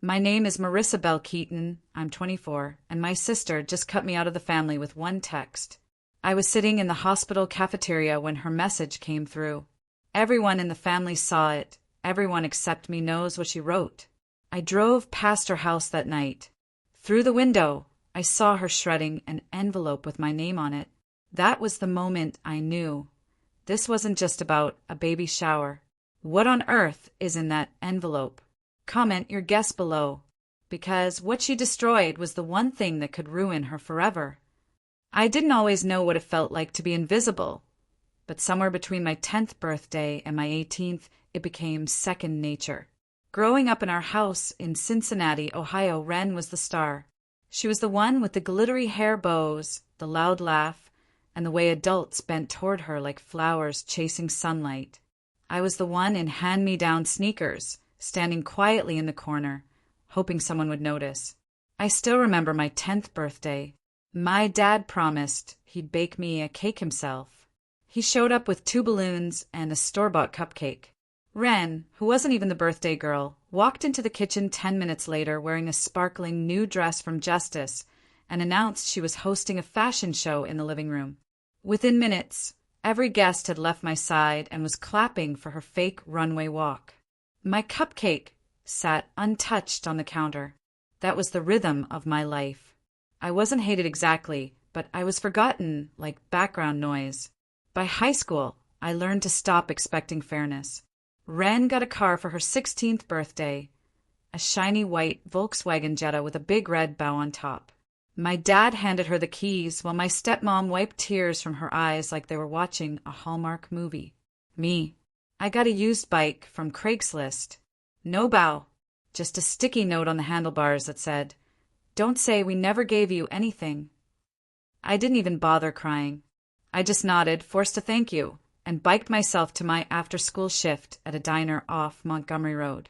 My name is Marissa Bell Keaton. I'm 24, and my sister just cut me out of the family with one text. I was sitting in the hospital cafeteria when her message came through. Everyone in the family saw it. Everyone except me knows what she wrote. I drove past her house that night. Through the window, I saw her shredding an envelope with my name on it. That was the moment I knew. This wasn't just about a baby shower. What on earth is in that envelope? Comment your guess below, because what she destroyed was the one thing that could ruin her forever. I didn't always know what it felt like to be invisible, but somewhere between my 10th birthday and my 18th, it became second nature. Growing up in our house in Cincinnati, Ohio, Wren was the star. She was the one with the glittery hair bows, the loud laugh, and the way adults bent toward her like flowers chasing sunlight. I was the one in hand-me-down sneakers, standing quietly in the corner, hoping someone would notice. I still remember my 10th birthday. My dad promised he'd bake me a cake himself. He showed up with 2 balloons and a store-bought cupcake. Wren, who wasn't even the birthday girl, walked into the kitchen 10 minutes later wearing a sparkling new dress from Justice and announced she was hosting a fashion show in the living room. Within minutes, every guest had left my side and was clapping for her fake runway walk. My cupcake sat untouched on the counter. That was the rhythm of my life. I wasn't hated exactly, but I was forgotten like background noise. By high school, I learned to stop expecting fairness. Wren got a car for her 16th birthday, a shiny white Volkswagen Jetta with a big red bow on top. My dad handed her the keys while my stepmom wiped tears from her eyes like they were watching a Hallmark movie. Me, I got a used bike from Craigslist. No bow, just a sticky note on the handlebars that said, "Don't say we never gave you anything." I didn't even bother crying. I just nodded, forced a thank you, and biked myself to my after-school shift at a diner off Montgomery Road.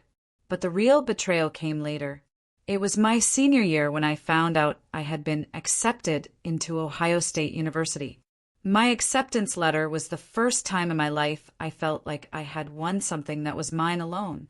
But the real betrayal came later. It was my senior year when I found out I had been accepted into Ohio State University. My acceptance letter was the first time in my life I felt like I had won something that was mine alone.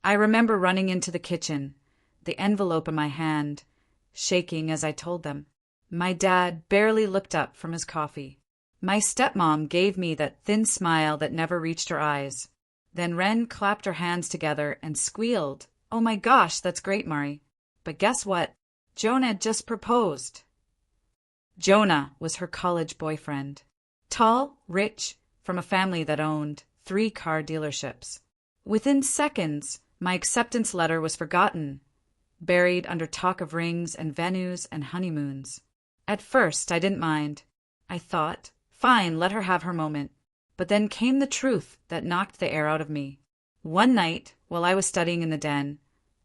I remember running into the kitchen, the envelope in my hand, shaking as I told them. My dad barely looked up from his coffee. My stepmom gave me that thin smile that never reached her eyes. Then Wren clapped her hands together and squealed, "Oh my gosh, that's great, Mari." But guess what? Jonah had just proposed. Jonah was her college boyfriend. Tall, rich, from a family that owned 3 car dealerships. Within seconds, my acceptance letter was forgotten, buried under talk of rings and venues and honeymoons. At first, I didn't mind. I thought, fine, let her have her moment. But then came the truth that knocked the air out of me. One night, while I was studying in the den,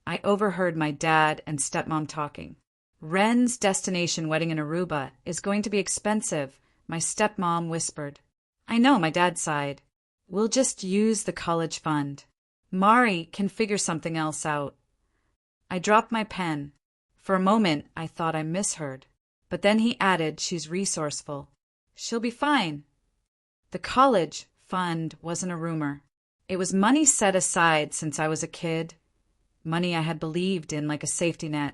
I overheard my dad and stepmom talking. "Wren's destination wedding in Aruba is going to be expensive," my stepmom whispered. "I know," my dad sighed. "We'll just use the college fund. Mari can figure something else out." I dropped my pen. For a moment, I thought I misheard. But then he added, "She's resourceful. She'll be fine." The college fund wasn't a rumor. It was money set aside since I was a kid, money I had believed in like a safety net.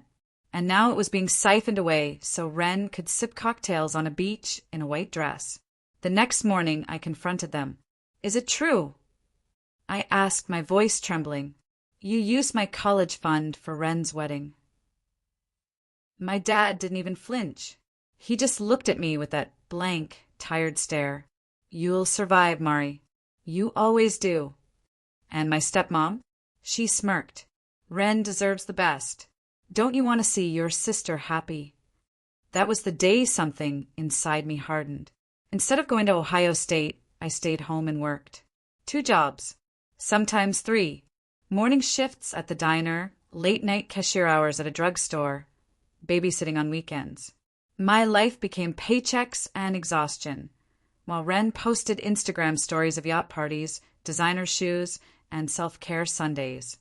And now it was being siphoned away so Wren could sip cocktails on a beach in a white dress. The next morning, I confronted them. "Is it true?" I asked, my voice trembling. "You used my college fund for Wren's wedding." My dad didn't even flinch. He just looked at me with that blank, tired stare. "You'll survive, Mari. You always do." And my stepmom? She smirked. "Wren deserves the best. Don't you want to see your sister happy?" That was the day something inside me hardened. Instead of going to Ohio State, I stayed home and worked. 2 jobs, sometimes 3. Morning shifts at the diner, late-night cashier hours at a drugstore, babysitting on weekends. My life became paychecks and exhaustion, while Wren posted Instagram stories of yacht parties, designer shoes, and self-care Sundays.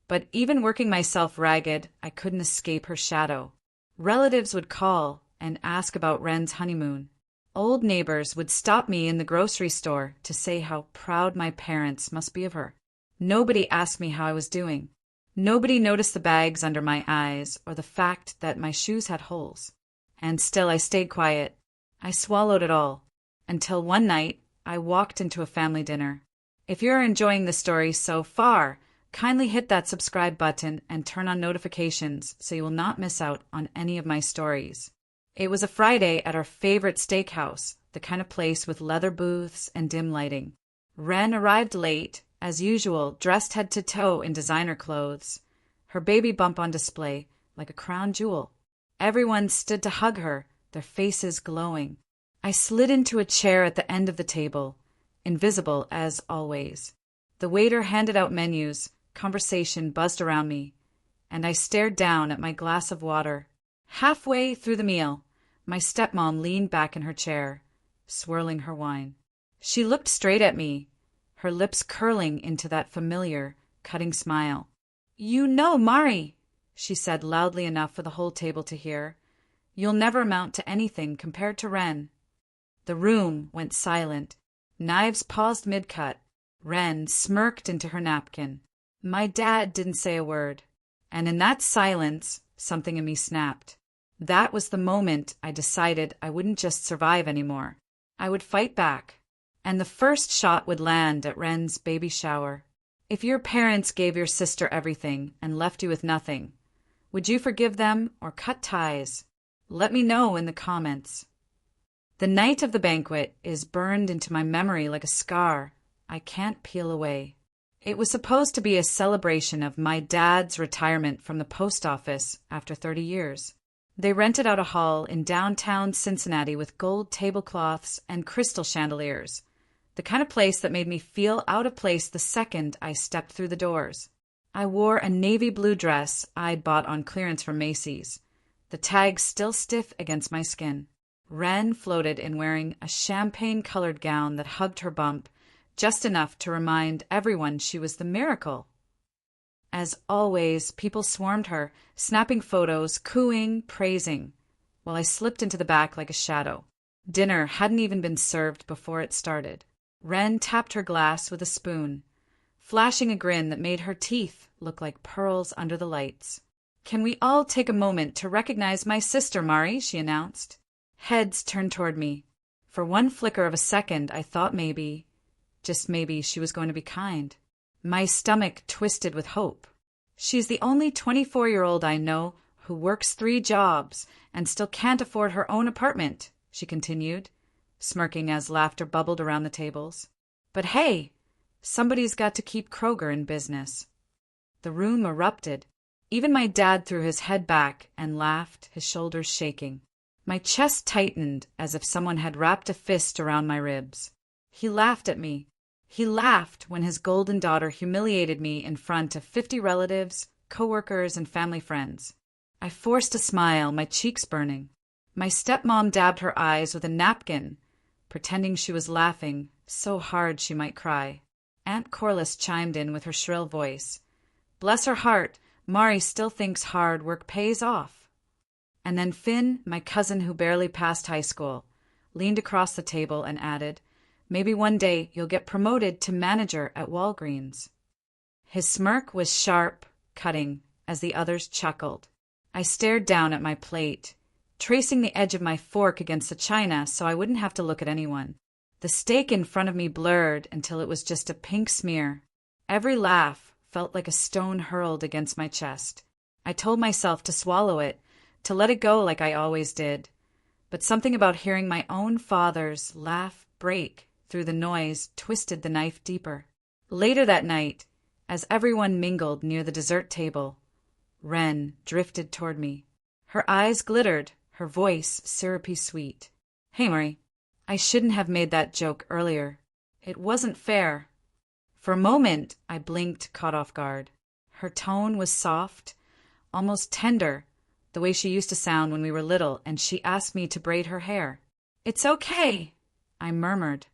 But even working myself ragged, I couldn't escape her shadow. Relatives would call and ask about Wren's honeymoon. Old neighbors would stop me in the grocery store to say how proud my parents must be of her. Nobody asked me how I was doing. Nobody noticed the bags under my eyes or the fact that my shoes had holes. And still I stayed quiet. I swallowed it all. Until one night, I walked into a family dinner. If you're enjoying the story so far, kindly hit that subscribe button and turn on notifications so you will not miss out on any of my stories. It was a Friday at our favorite steakhouse, the kind of place with leather booths and dim lighting. Wren arrived late, as usual, dressed head to toe in designer clothes, her baby bump on display like a crown jewel. Everyone stood to hug her, their faces glowing. I slid into a chair at the end of the table, invisible as always. The waiter handed out menus, conversation buzzed around me, and I stared down at my glass of water. Halfway through the meal, my stepmom leaned back in her chair, swirling her wine. She looked straight at me, her lips curling into that familiar, cutting smile. "You know, Mari," she said loudly enough for the whole table to hear, "you'll never amount to anything compared to Wren." The room went silent. Knives paused mid-cut. Wren smirked into her napkin. My dad didn't say a word. And in that silence, something in me snapped. That was the moment I decided I wouldn't just survive anymore. I would fight back. And the first shot would land at Wren's baby shower. If your parents gave your sister everything and left you with nothing, would you forgive them or cut ties? Let me know in the comments. The night of the banquet is burned into my memory like a scar I can't peel away. It was supposed to be a celebration of my dad's retirement from the post office after 30 years. They rented out a hall in downtown Cincinnati with gold tablecloths and crystal chandeliers, the kind of place that made me feel out of place the second I stepped through the doors. I wore a navy blue dress I bought on clearance from Macy's, the tag still stiff against my skin. Wren floated in wearing a champagne-colored gown that hugged her bump, just enough to remind everyone she was the miracle. As always, people swarmed her, snapping photos, cooing, praising, while I slipped into the back like a shadow. Dinner hadn't even been served before it started. Wren tapped her glass with a spoon, flashing a grin that made her teeth look like pearls under the lights. "Can we all take a moment to recognize my sister, Mari?" she announced. Heads turned toward me. For one flicker of a second, I thought maybe, just maybe, she was going to be kind. My stomach twisted with hope. "She's the only 24-year-old I know who works 3 jobs and still can't afford her own apartment," she continued, smirking as laughter bubbled around the tables. "But hey, somebody's got to keep Kroger in business." The room erupted. Even my dad threw his head back and laughed, his shoulders shaking. My chest tightened as if someone had wrapped a fist around my ribs. He laughed at me. He laughed when his golden daughter humiliated me in front of 50 relatives, coworkers, and family friends. I forced a smile, my cheeks burning. My stepmom dabbed her eyes with a napkin, pretending she was laughing so hard she might cry. Aunt Corliss chimed in with her shrill voice. "Bless her heart, Mari still thinks hard work pays off." And then Finn, my cousin who barely passed high school, leaned across the table and added, "Maybe one day you'll get promoted to manager at Walgreens." His smirk was sharp, cutting, as the others chuckled. I stared down at my plate, tracing the edge of my fork against the china so I wouldn't have to look at anyone. The steak in front of me blurred until it was just a pink smear. Every laugh felt like a stone hurled against my chest. I told myself to swallow it, to let it go like I always did. But something about hearing my own father's laugh break through the noise twisted the knife deeper. Later that night, as everyone mingled near the dessert table, Wren drifted toward me. Her eyes glittered, her voice syrupy sweet. "Hey, Mari, I shouldn't have made that joke earlier. It wasn't fair." For a moment, I blinked, caught off guard. Her tone was soft, almost tender, the way she used to sound when we were little, and she asked me to braid her hair. "It's okay," I murmured,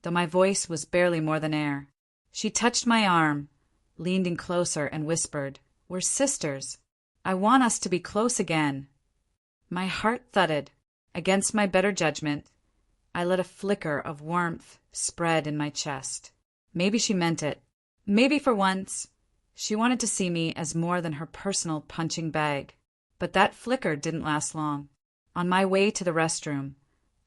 though my voice was barely more than air. She touched my arm, leaned in closer, and whispered, "We're sisters. I want us to be close again." My heart thudded. Against my better judgment, I let a flicker of warmth spread in my chest. Maybe she meant it. Maybe for once She wanted to see me as more than her personal punching bag. But that flicker didn't last long. On my way to the restroom,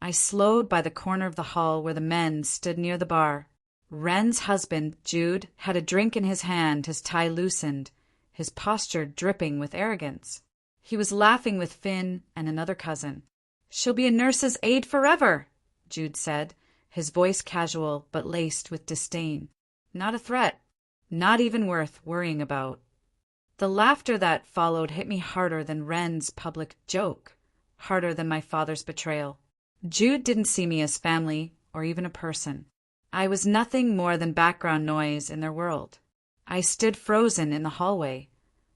I slowed by the corner of the hall where the men stood near the bar. Wren's husband, Jude, had a drink in his hand, his tie loosened, his posture dripping with arrogance. He was laughing with Finn and another cousin. "She'll be a nurse's aide forever," Jude said, his voice casual but laced with disdain. Not a threat. Not even worth worrying about. The laughter that followed hit me harder than Wren's public joke, harder than my father's betrayal. Jude didn't see me as family or even a person. I was nothing more than background noise in their world. I stood frozen in the hallway,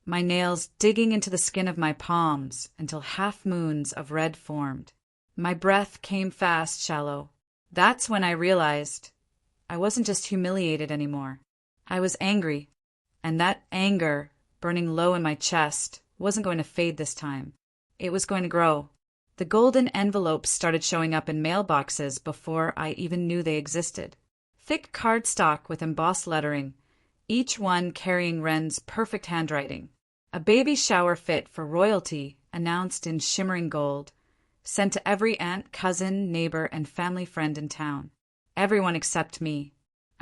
my nails digging into the skin of my palms until half moons of red formed. My breath came fast, shallow. That's when I realized I wasn't just humiliated anymore. I was angry, and that anger, burning low in my chest, wasn't going to fade this time. It was going to grow. The golden envelopes started showing up in mailboxes before I even knew they existed. Thick cardstock with embossed lettering, each one carrying Wren's perfect handwriting. A baby shower fit for royalty, announced in shimmering gold, sent to every aunt, cousin, neighbor, and family friend in town. Everyone except me.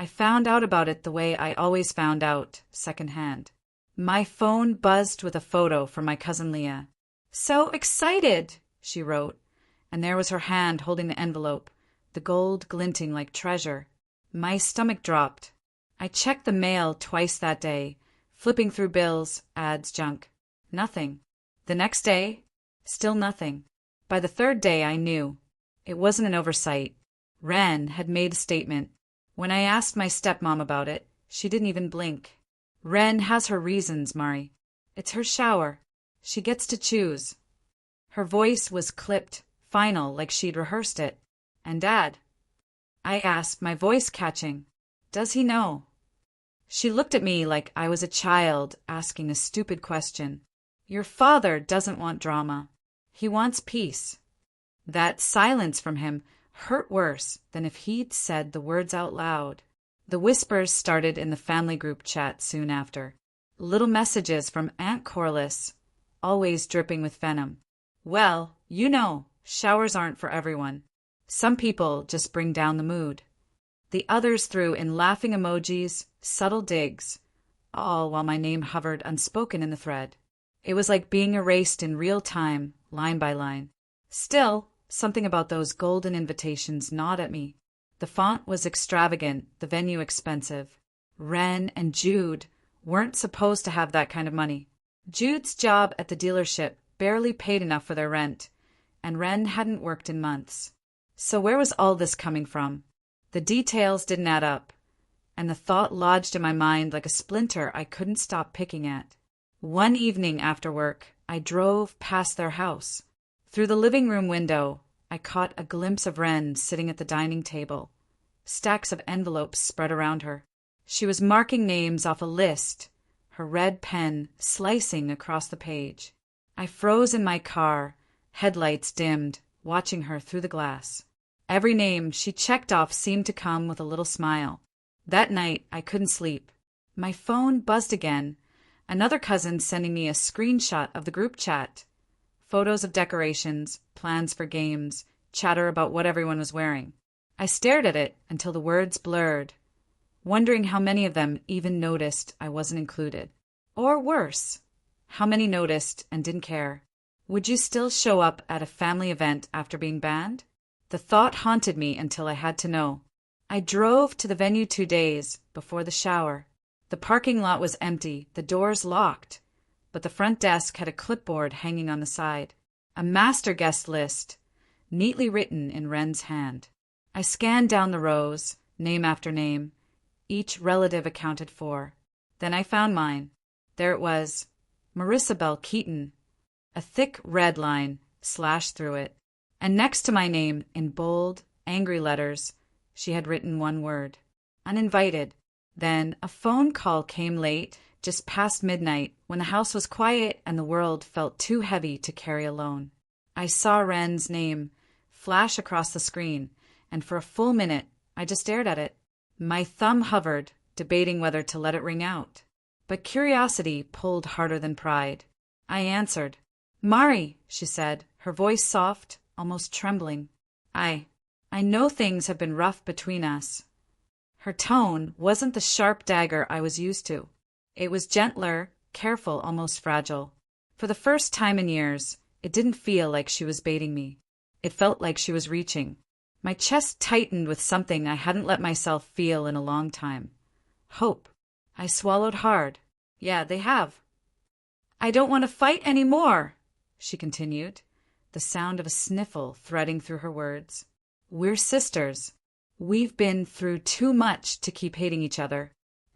I found out about it the way I always found out, secondhand. My phone buzzed with a photo from my cousin Leah. "So excited," she wrote, and there was her hand holding the envelope, the gold glinting like treasure. My stomach dropped. I checked the mail twice that day, flipping through bills, ads, junk. Nothing. The next day, still nothing. By the third day, I knew. It wasn't an oversight. Wren had made a statement. When I asked my stepmom about it, she didn't even blink. "Wren has her reasons, Mari. It's her shower. She gets to choose." Her voice was clipped, final, like she'd rehearsed it. "And Dad?" I asked, my voice catching. "Does he know?" She looked at me like I was a child asking a stupid question. "Your father doesn't want drama. He wants peace." That silence from him hurt worse than if he'd said the words out loud. The whispers started in the family group chat soon after. Little messages from Aunt Corliss, always dripping with venom. "Well, you know, showers aren't for everyone. Some people just bring down the mood." The others threw in laughing emojis, subtle digs, all while my name hovered unspoken in the thread. It was like being erased in real time, line by line. Still, something about those golden invitations gnawed at me. The font was extravagant, the venue expensive. Wren and Jude weren't supposed to have that kind of money. Jude's job at the dealership barely paid enough for their rent, and Wren hadn't worked in months. So where was all this coming from? The details didn't add up, and the thought lodged in my mind like a splinter I couldn't stop picking at. One evening after work, I drove past their house. Through the living room window, I caught a glimpse of Wren sitting at the dining table, stacks of envelopes spread around her. She was marking names off a list, her red pen slicing across the page. I froze in my car, headlights dimmed, watching her through the glass. Every name she checked off seemed to come with a little smile. That night, I couldn't sleep. My phone buzzed again, another cousin sending me a screenshot of the group chat. Photos of decorations, plans for games, chatter about what everyone was wearing. I stared at it until the words blurred, wondering how many of them even noticed I wasn't included. Or worse, how many noticed and didn't care. Would you still show up at a family event after being banned? The thought haunted me until I had to know. I drove to the venue 2 days before the shower. The parking lot was empty, the doors locked, but the front desk had a clipboard hanging on the side. A master guest list, neatly written in Wren's hand. I scanned down the rows, name after name, each relative accounted for. Then I found mine. There it was, Marissa Bell Keaton, a thick red line slashed through it. And next to my name, in bold, angry letters, she had written one word, uninvited. Then a phone call came late, just past midnight, when the house was quiet and the world felt too heavy to carry alone. I saw Wren's name flash across the screen, and for a full minute, I just stared at it. My thumb hovered, debating whether to let it ring out. but curiosity pulled harder than pride. I answered. "Mari," she said, her voice soft, almost trembling. I know things have been rough between us." Her tone wasn't the sharp dagger I was used to. It was gentler, careful, almost fragile. For the first time in years, it didn't feel like she was baiting me. It felt like she was reaching. My chest tightened with something I hadn't let myself feel in a long time. Hope. I swallowed hard. "Yeah, they have." "I don't want to fight anymore," she continued, the sound of a sniffle threading through her words. "We're sisters. We've been through too much to keep hating each other.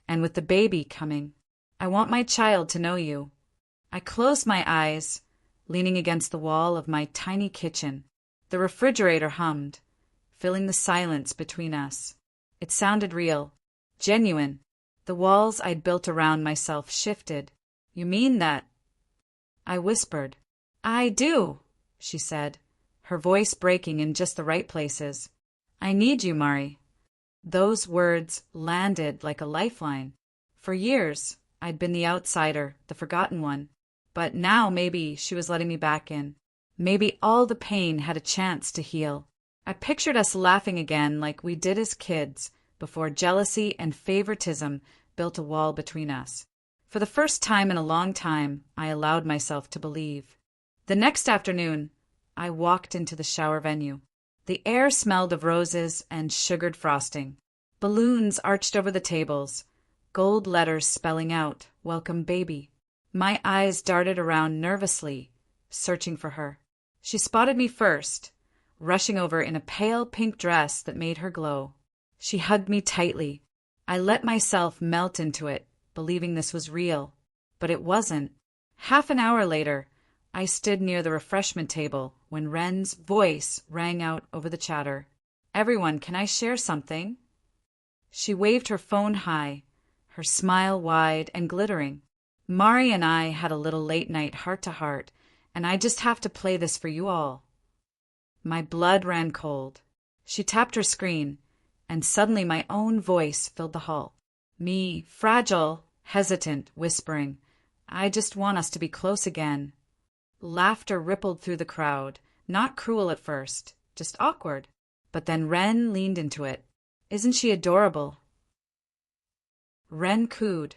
And with the baby coming, I want my child to know you." I closed my eyes, leaning against the wall of my tiny kitchen. The refrigerator hummed, filling the silence between us. It sounded real, genuine. The walls I'd built around myself shifted. "You mean that?" I whispered. "I do," she said, her voice breaking in just the right places. "I need you, Mari." Those words landed like a lifeline. For years, I'd been the outsider, the forgotten one. But now maybe she was letting me back in. Maybe all the pain had a chance to heal. I pictured us laughing again like we did as kids, before jealousy and favoritism built a wall between us. For the first time in a long time, I allowed myself to believe. The next afternoon, I walked into the shower venue. The air smelled of roses and sugared frosting. Balloons arched over the tables, gold letters spelling out, "Welcome, baby." My eyes darted around nervously, searching for her. She spotted me first, rushing over in a pale pink dress that made her glow. She hugged me tightly. I let myself melt into it, believing this was real. But it wasn't. Half an hour later, I stood near the refreshment table when Wren's voice rang out over the chatter. "Everyone, can I share something?" She waved her phone high, her smile wide and glittering. "Mari and I had a little late-night heart-to-heart, and I just have to play this for you all." My blood ran cold. She tapped her screen, and suddenly my own voice filled the hall. Me, fragile, hesitant, whispering, "I just want us to be close again." Laughter rippled through the crowd, not cruel at first, just awkward. But then Wren leaned into it. "Isn't she adorable?" Wren cooed,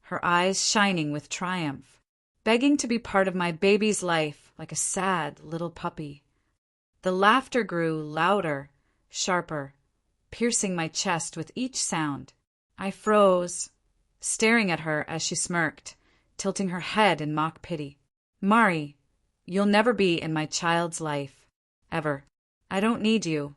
her eyes shining with triumph, begging to be part of my baby's life like a sad little puppy. The laughter grew louder, sharper, piercing my chest with each sound. I froze, staring at her as she smirked, tilting her head in mock pity. "Mari, you'll never be in my child's life. Ever. I don't need you."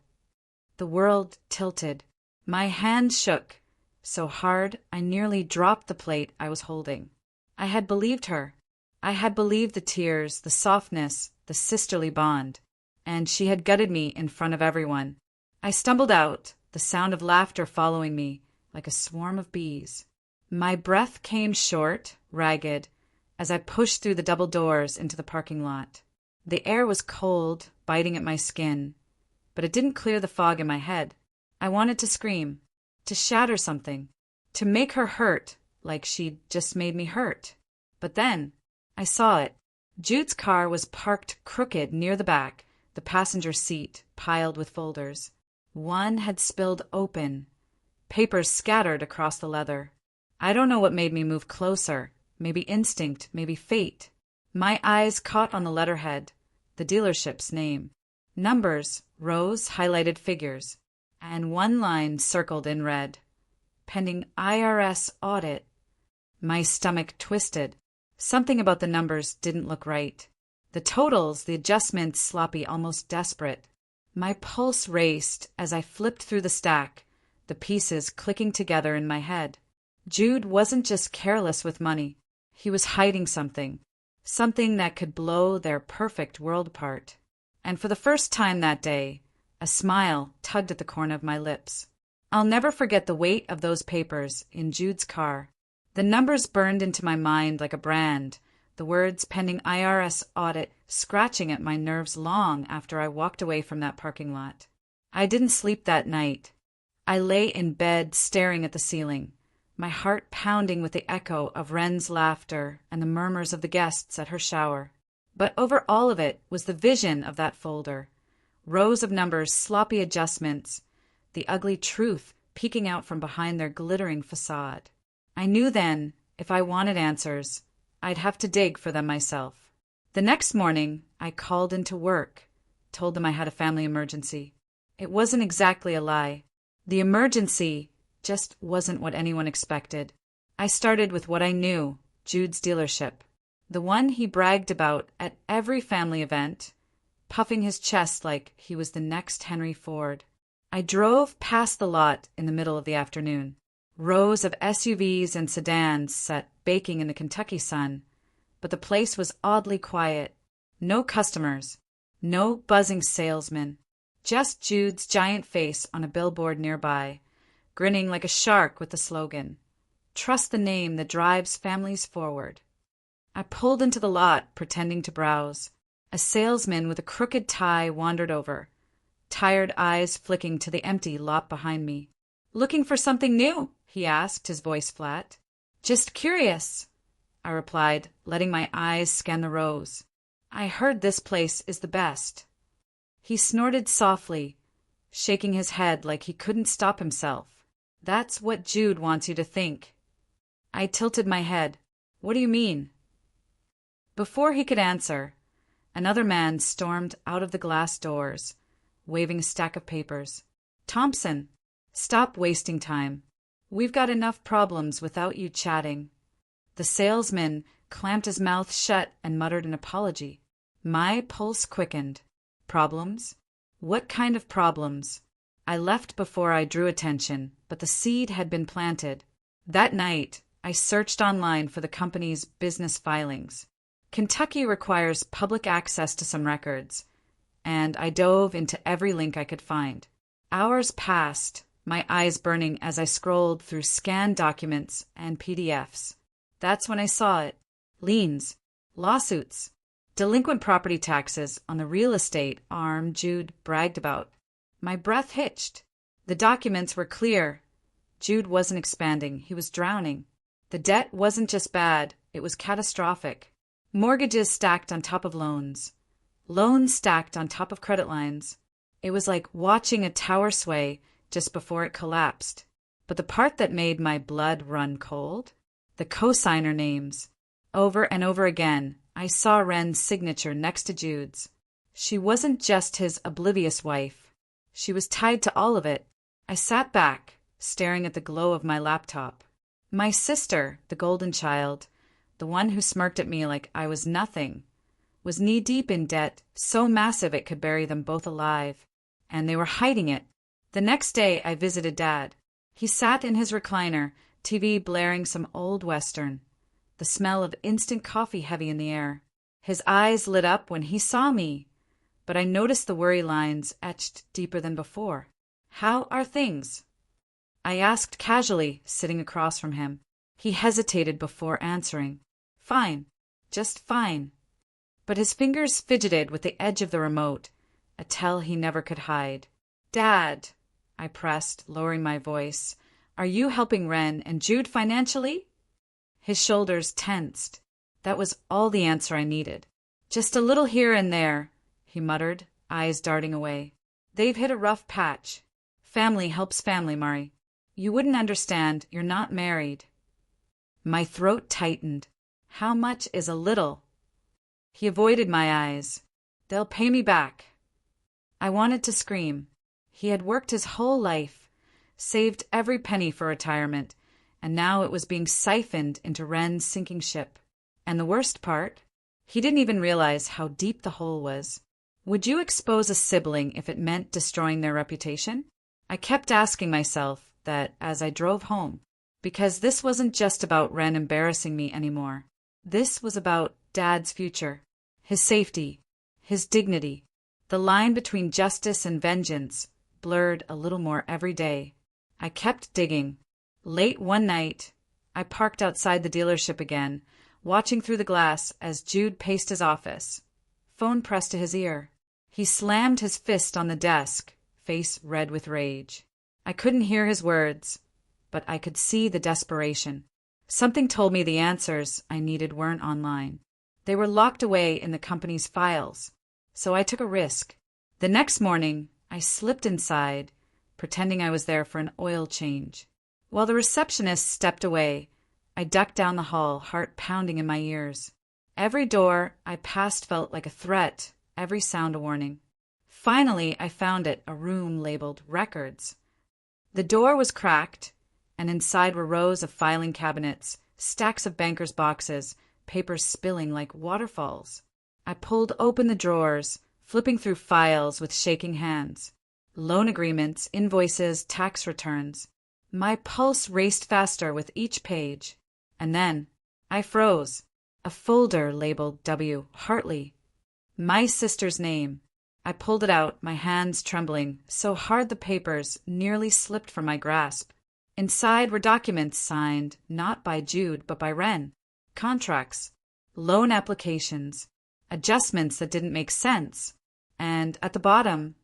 The world tilted. My hand shook, so hard I nearly dropped the plate I was holding. I had believed her. I had believed the tears, the softness, the sisterly bond. And she had gutted me in front of everyone. I stumbled out, the sound of laughter following me, like a swarm of bees. My breath came short, ragged, as I pushed through the double doors into the parking lot. The air was cold, biting at my skin, but it didn't clear the fog in my head. I wanted to scream, to shatter something, to make her hurt like she'd just made me hurt. But then I saw it. Jude's car was parked crooked near the back, the passenger seat piled with folders. One had spilled open, papers scattered across the leather. I don't know what made me move closer, maybe instinct, maybe fate. My eyes caught on the letterhead, the dealership's name. Numbers, rows, highlighted figures, and one line circled in red. Pending IRS audit. My stomach twisted. Something about the numbers didn't look right. The totals, the adjustments sloppy, almost desperate. My pulse raced as I flipped through the stack, the pieces clicking together in my head. Jude wasn't just careless with money. He was hiding something. Something that could blow their perfect world apart. And for the first time that day, a smile tugged at the corner of my lips. I'll never forget the weight of those papers in Jude's car. The numbers burned into my mind like a brand, the words pending IRS audit scratching at my nerves long after I walked away from that parking lot. I didn't sleep that night. I lay in bed staring at the ceiling, my heart pounding with the echo of Wren's laughter and the murmurs of the guests at her shower. But over all of it was the vision of that folder. Rows of numbers, sloppy adjustments, the ugly truth peeking out from behind their glittering facade. I knew then, if I wanted answers, I'd have to dig for them myself. The next morning, I called into work, told them I had a family emergency. It wasn't exactly a lie. The emergency just wasn't what anyone expected. I started with what I knew, Jude's dealership, the one he bragged about at every family event, puffing his chest like he was the next Henry Ford. I drove past the lot in the middle of the afternoon. Rows of SUVs and sedans sat baking in the Kentucky sun, but the place was oddly quiet. No customers, no buzzing salesman, just Jude's giant face on a billboard nearby, grinning like a shark with the slogan, "Trust the name that drives families forward." I pulled into the lot, pretending to browse. A salesman with a crooked tie wandered over, tired eyes flicking to the empty lot behind me. "Looking for something new?" he asked, his voice flat. "Just curious," I replied, letting my eyes scan the rows. "I heard this place is the best." He snorted softly, shaking his head like he couldn't stop himself. "That's what Jude wants you to think." I tilted my head. "What do you mean?" Before he could answer, another man stormed out of the glass doors, waving a stack of papers. "Thompson, stop wasting time. We've got enough problems without you chatting." The salesman clamped his mouth shut and muttered an apology. My pulse quickened. Problems? What kind of problems? I left before I drew attention, but the seed had been planted. That night, I searched online for the company's business filings. Kentucky requires public access to some records, and I dove into every link I could find. Hours passed, my eyes burning as I scrolled through scanned documents and PDFs. That's when I saw it. Liens, lawsuits, delinquent property taxes on the real estate arm Jude bragged about. My breath hitched. The documents were clear. Jude wasn't expanding, he was drowning. The debt wasn't just bad, it was catastrophic. Mortgages stacked on top of loans. Loans stacked on top of credit lines. It was like watching a tower sway just before it collapsed. But the part that made my blood run cold? The cosigner names. Over and over again, I saw Wren's signature next to Jude's. She wasn't just his oblivious wife. She was tied to all of it. I sat back, staring at the glow of my laptop. My sister, the golden child, the one who smirked at me like I was nothing, was knee-deep in debt, so massive it could bury them both alive. And they were hiding it. The next day, I visited Dad. He sat in his recliner, TV blaring some old Western, the smell of instant coffee heavy in the air. His eyes lit up when he saw me, but I noticed the worry lines etched deeper than before. "How are things?" I asked casually, sitting across from him. He hesitated before answering. "Fine. Just fine." But his fingers fidgeted with the edge of the remote, a tell he never could hide. "Dad," I pressed, lowering my voice, "are you helping Wren and Jude financially?" His shoulders tensed. That was all the answer I needed. "Just a little here and there," he muttered, eyes darting away. "They've hit a rough patch. Family helps family, Mari. You wouldn't understand, you're not married." My throat tightened. How much is a little? He avoided my eyes. "They'll pay me back." I wanted to scream. He had worked his whole life, saved every penny for retirement, and now it was being siphoned into Wren's sinking ship. And the worst part? He didn't even realize how deep the hole was. Would you expose a sibling if it meant destroying their reputation? I kept asking myself that as I drove home, because this wasn't just about Wren embarrassing me anymore. This was about Dad's future, his safety, his dignity. The line between justice and vengeance blurred a little more every day. I kept digging. Late one night, I parked outside the dealership again, watching through the glass as Jude paced his office. Phone pressed to his ear. He slammed his fist on the desk, face red with rage. I couldn't hear his words, but I could see the desperation. Something told me the answers I needed weren't online. They were locked away in the company's files. So I took a risk. The next morning, I slipped inside, pretending I was there for an oil change. While the receptionist stepped away, I ducked down the hall, heart pounding in my ears. Every door I passed felt like a threat, every sound a warning. Finally, I found it, a room labeled Records. The door was cracked, and inside were rows of filing cabinets, stacks of bankers' boxes, papers spilling like waterfalls. I pulled open the drawers, flipping through files with shaking hands. Loan agreements, invoices, tax returns. My pulse raced faster with each page. And then I froze. A folder labeled W. Hartley. My sister's name. I pulled it out, my hands trembling, so hard the papers nearly slipped from my grasp. Inside were documents signed, not by Jude, but by Wren. Contracts, loan applications, adjustments that didn't make sense. And at the bottom,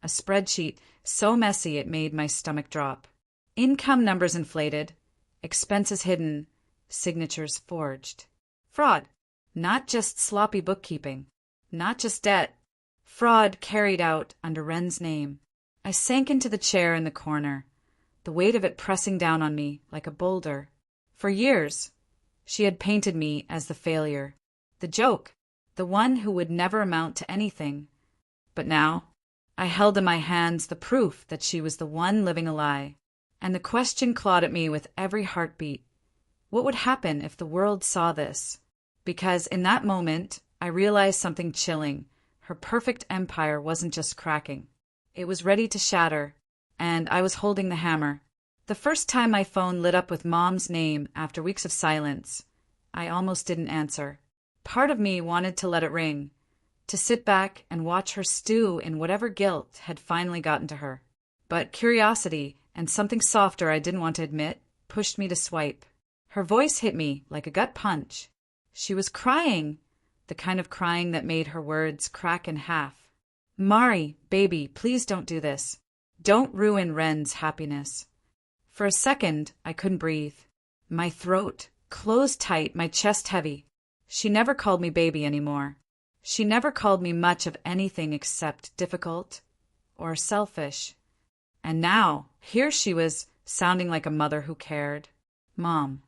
a spreadsheet so messy it made my stomach drop. Income numbers inflated, expenses hidden, signatures forged. Fraud. Not just sloppy bookkeeping. Not just debt. Fraud carried out under Wren's name. I sank into the chair in the corner, the weight of it pressing down on me like a boulder. For years, she had painted me as the failure, the joke, the one who would never amount to anything. But now, I held in my hands the proof that she was the one living a lie. And the question clawed at me with every heartbeat. What would happen if the world saw this? Because in that moment, I realized something chilling. Her perfect empire wasn't just cracking. It was ready to shatter, and I was holding the hammer. The first time my phone lit up with Mom's name after weeks of silence, I almost didn't answer. Part of me wanted to let it ring, to sit back and watch her stew in whatever guilt had finally gotten to her. But curiosity, and something softer I didn't want to admit, pushed me to swipe. Her voice hit me like a gut punch. She was crying, the kind of crying that made her words crack in half. Mari, baby, please don't do this. Don't ruin Wren's happiness. For a second, I couldn't breathe. My throat closed tight, my chest heavy. She never called me baby anymore. She never called me much of anything except difficult or selfish. And now, here she was, sounding like a mother who cared. Mom.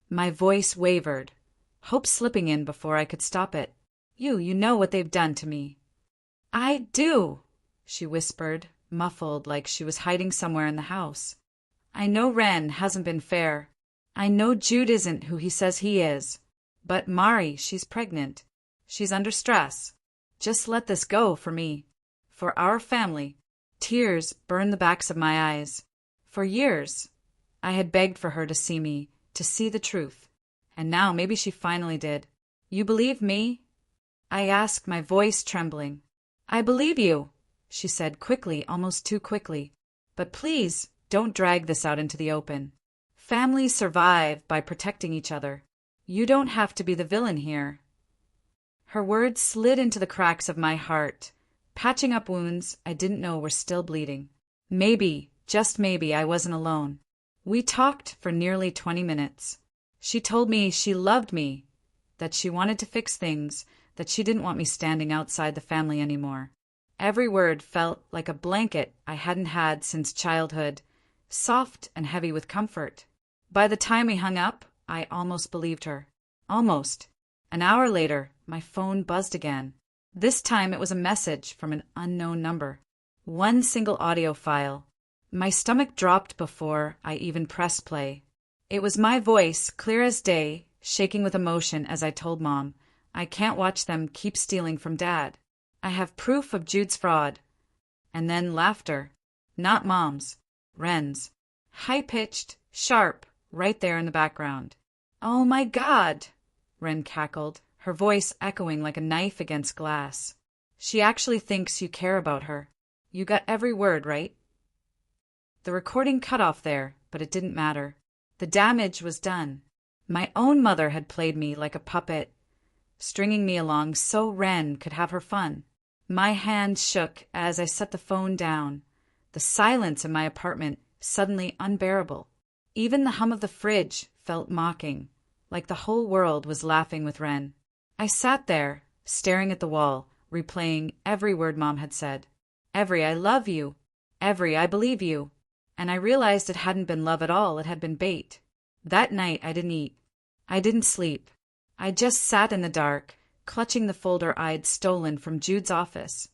My voice wavered, hope slipping in before I could stop it. You know what they've done to me. I do, she whispered, muffled like she was hiding somewhere in the house. I know Wren hasn't been fair. I know Jude isn't who he says he is. But Mari, she's pregnant. She's under stress. Just let this go for me. For our family. Tears burned the backs of my eyes. For years, I had begged for her to see me, to see the truth. And now maybe she finally did. You believe me? I asked, my voice trembling. I believe you, she said quickly, almost too quickly. But please, don't drag this out into the open. Families survive by protecting each other. You don't have to be the villain here. Her words slid into the cracks of my heart, patching up wounds I didn't know were still bleeding. Maybe, just maybe, I wasn't alone. We talked for nearly 20 minutes. She told me she loved me, that she wanted to fix things, that she didn't want me standing outside the family anymore. Every word felt like a blanket I hadn't had since childhood, soft and heavy with comfort. By the time we hung up, I almost believed her. Almost. An hour later, my phone buzzed again. This time it was a message from an unknown number. One single audio file. My stomach dropped before I even pressed play. It was my voice, clear as day, shaking with emotion as I told Mom, I can't watch them keep stealing from Dad. I have proof of Jude's fraud. And then laughter. Not Mom's. Wren's. High-pitched, sharp, right there in the background. Oh my God! Wren cackled, her voice echoing like a knife against glass. She actually thinks you care about her. You got every word, right? The recording cut off there, but it didn't matter. The damage was done. My own mother had played me like a puppet, stringing me along so Wren could have her fun. My hand shook as I set the phone down, the silence in my apartment suddenly unbearable. Even the hum of the fridge felt mocking, like the whole world was laughing with Wren. I sat there, staring at the wall, replaying every word Mom had said. Every "I love you," every "I believe you." And I realized it hadn't been love at all, it had been bait. That night I didn't eat. I didn't sleep. I just sat in the dark, clutching the folder I'd stolen from Jude's office,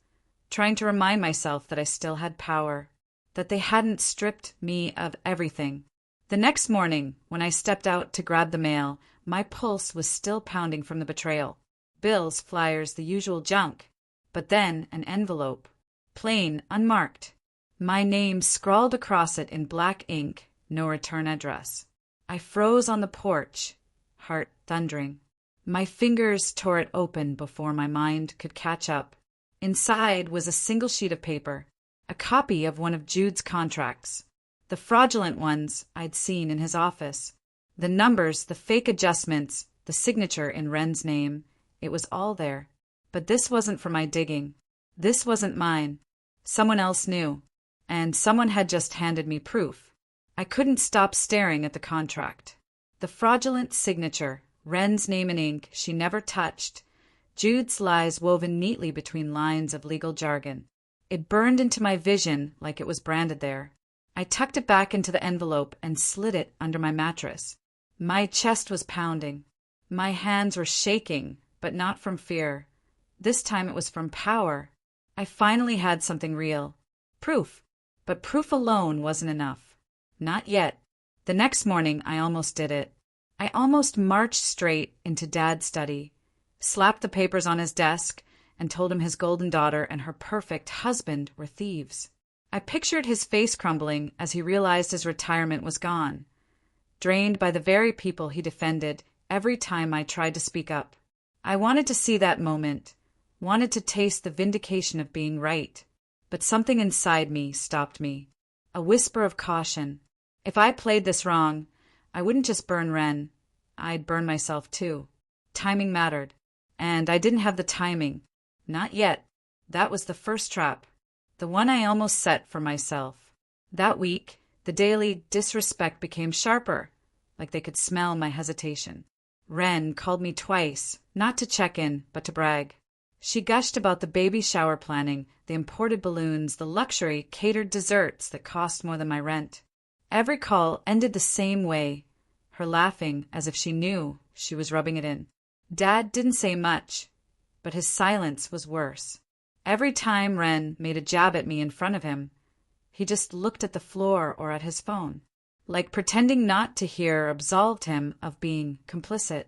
trying to remind myself that I still had power, that they hadn't stripped me of everything. The next morning, when I stepped out to grab the mail, my pulse was still pounding from the betrayal. Bills, flyers, the usual junk. But then an envelope. Plain, unmarked. My name scrawled across it in black ink, no return address. I froze on the porch, heart thundering. My fingers tore it open before my mind could catch up. Inside was a single sheet of paper, a copy of one of Jude's contracts. The fraudulent ones I'd seen in his office. The numbers, the fake adjustments, the signature in Wren's name. It was all there. But this wasn't for my digging. This wasn't mine. Someone else knew. And someone had just handed me proof. I couldn't stop staring at the contract. The fraudulent signature, Wren's name in ink she never touched, Jude's lies woven neatly between lines of legal jargon. It burned into my vision like it was branded there. I tucked it back into the envelope and slid it under my mattress. My chest was pounding. My hands were shaking, but not from fear. This time it was from power. I finally had something real. Proof. But proof alone wasn't enough. Not yet. The next morning I almost did it. I almost marched straight into Dad's study, slapped the papers on his desk, and told him his golden daughter and her perfect husband were thieves. I pictured his face crumbling as he realized his retirement was gone, drained by the very people he defended every time I tried to speak up. I wanted to see that moment, wanted to taste the vindication of being right, but something inside me stopped me. A whisper of caution. If I played this wrong, I wouldn't just burn Wren, I'd burn myself too. Timing mattered, and I didn't have the timing. Not yet. That was the first trap, the one I almost set for myself. That week, the daily disrespect became sharper, like they could smell my hesitation. Wren called me twice, not to check in, but to brag. She gushed about the baby shower planning, the imported balloons, the luxury catered desserts that cost more than my rent. Every call ended the same way, her laughing as if she knew she was rubbing it in. Dad didn't say much, but his silence was worse. Every time Wren made a jab at me in front of him, he just looked at the floor or at his phone, like pretending not to hear absolved him of being complicit.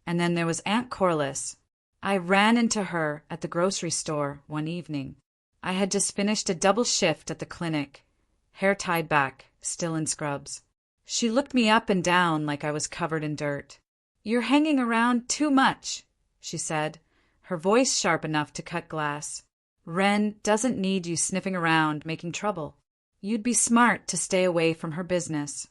And then there was Aunt Corliss. I ran into her at the grocery store one evening. I had just finished a double shift at the clinic, hair tied back, still in scrubs. She looked me up and down like I was covered in dirt. "You're hanging around too much," she said, her voice sharp enough to cut glass. "Wren doesn't need you sniffing around making trouble. You'd be smart to stay away from her business."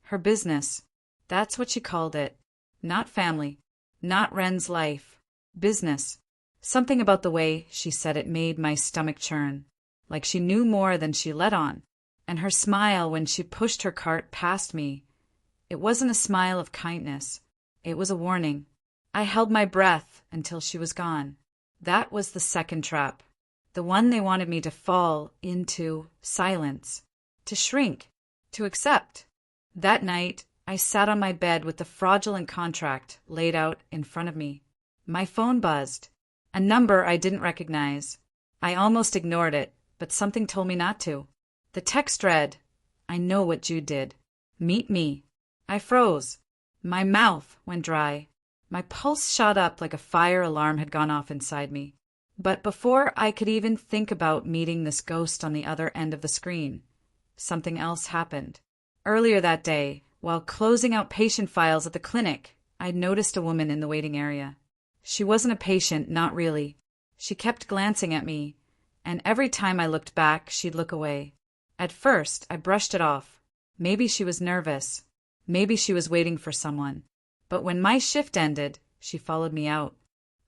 Her business. That's what she called it. Not family. Not Wren's life. Business. Something about the way she said it made my stomach churn, like she knew more than she let on. And her smile when she pushed her cart past me, it wasn't a smile of kindness. It was a warning. I held my breath until she was gone. That was the second trap. The one they wanted me to fall into: silence, to shrink, to accept. That night, I sat on my bed with the fraudulent contract laid out in front of me. My phone buzzed. A number I didn't recognize. I almost ignored it, but something told me not to. The text read, "I know what Jude did. Meet me." I froze. My mouth went dry. My pulse shot up like a fire alarm had gone off inside me. But before I could even think about meeting this ghost on the other end of the screen, something else happened. Earlier that day, while closing out patient files at the clinic, I'd noticed a woman in the waiting area. She wasn't a patient, not really. She kept glancing at me, and every time I looked back, she'd look away. At first, I brushed it off. Maybe she was nervous. Maybe she was waiting for someone. But when my shift ended, she followed me out.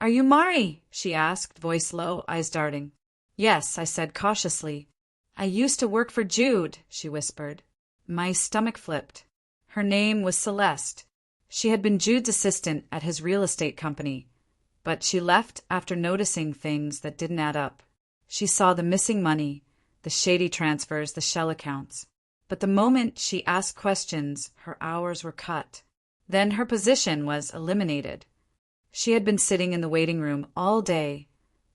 "Are you Mari?" she asked, voice low, eyes darting. "Yes," I said cautiously. "I used to work for Jude," she whispered. My stomach flipped. Her name was Celeste. She had been Jude's assistant at his real estate company, but she left after noticing things that didn't add up. She saw the missing money, the shady transfers, the shell accounts. But the moment she asked questions, her hours were cut. Then her position was eliminated. She had been sitting in the waiting room all day,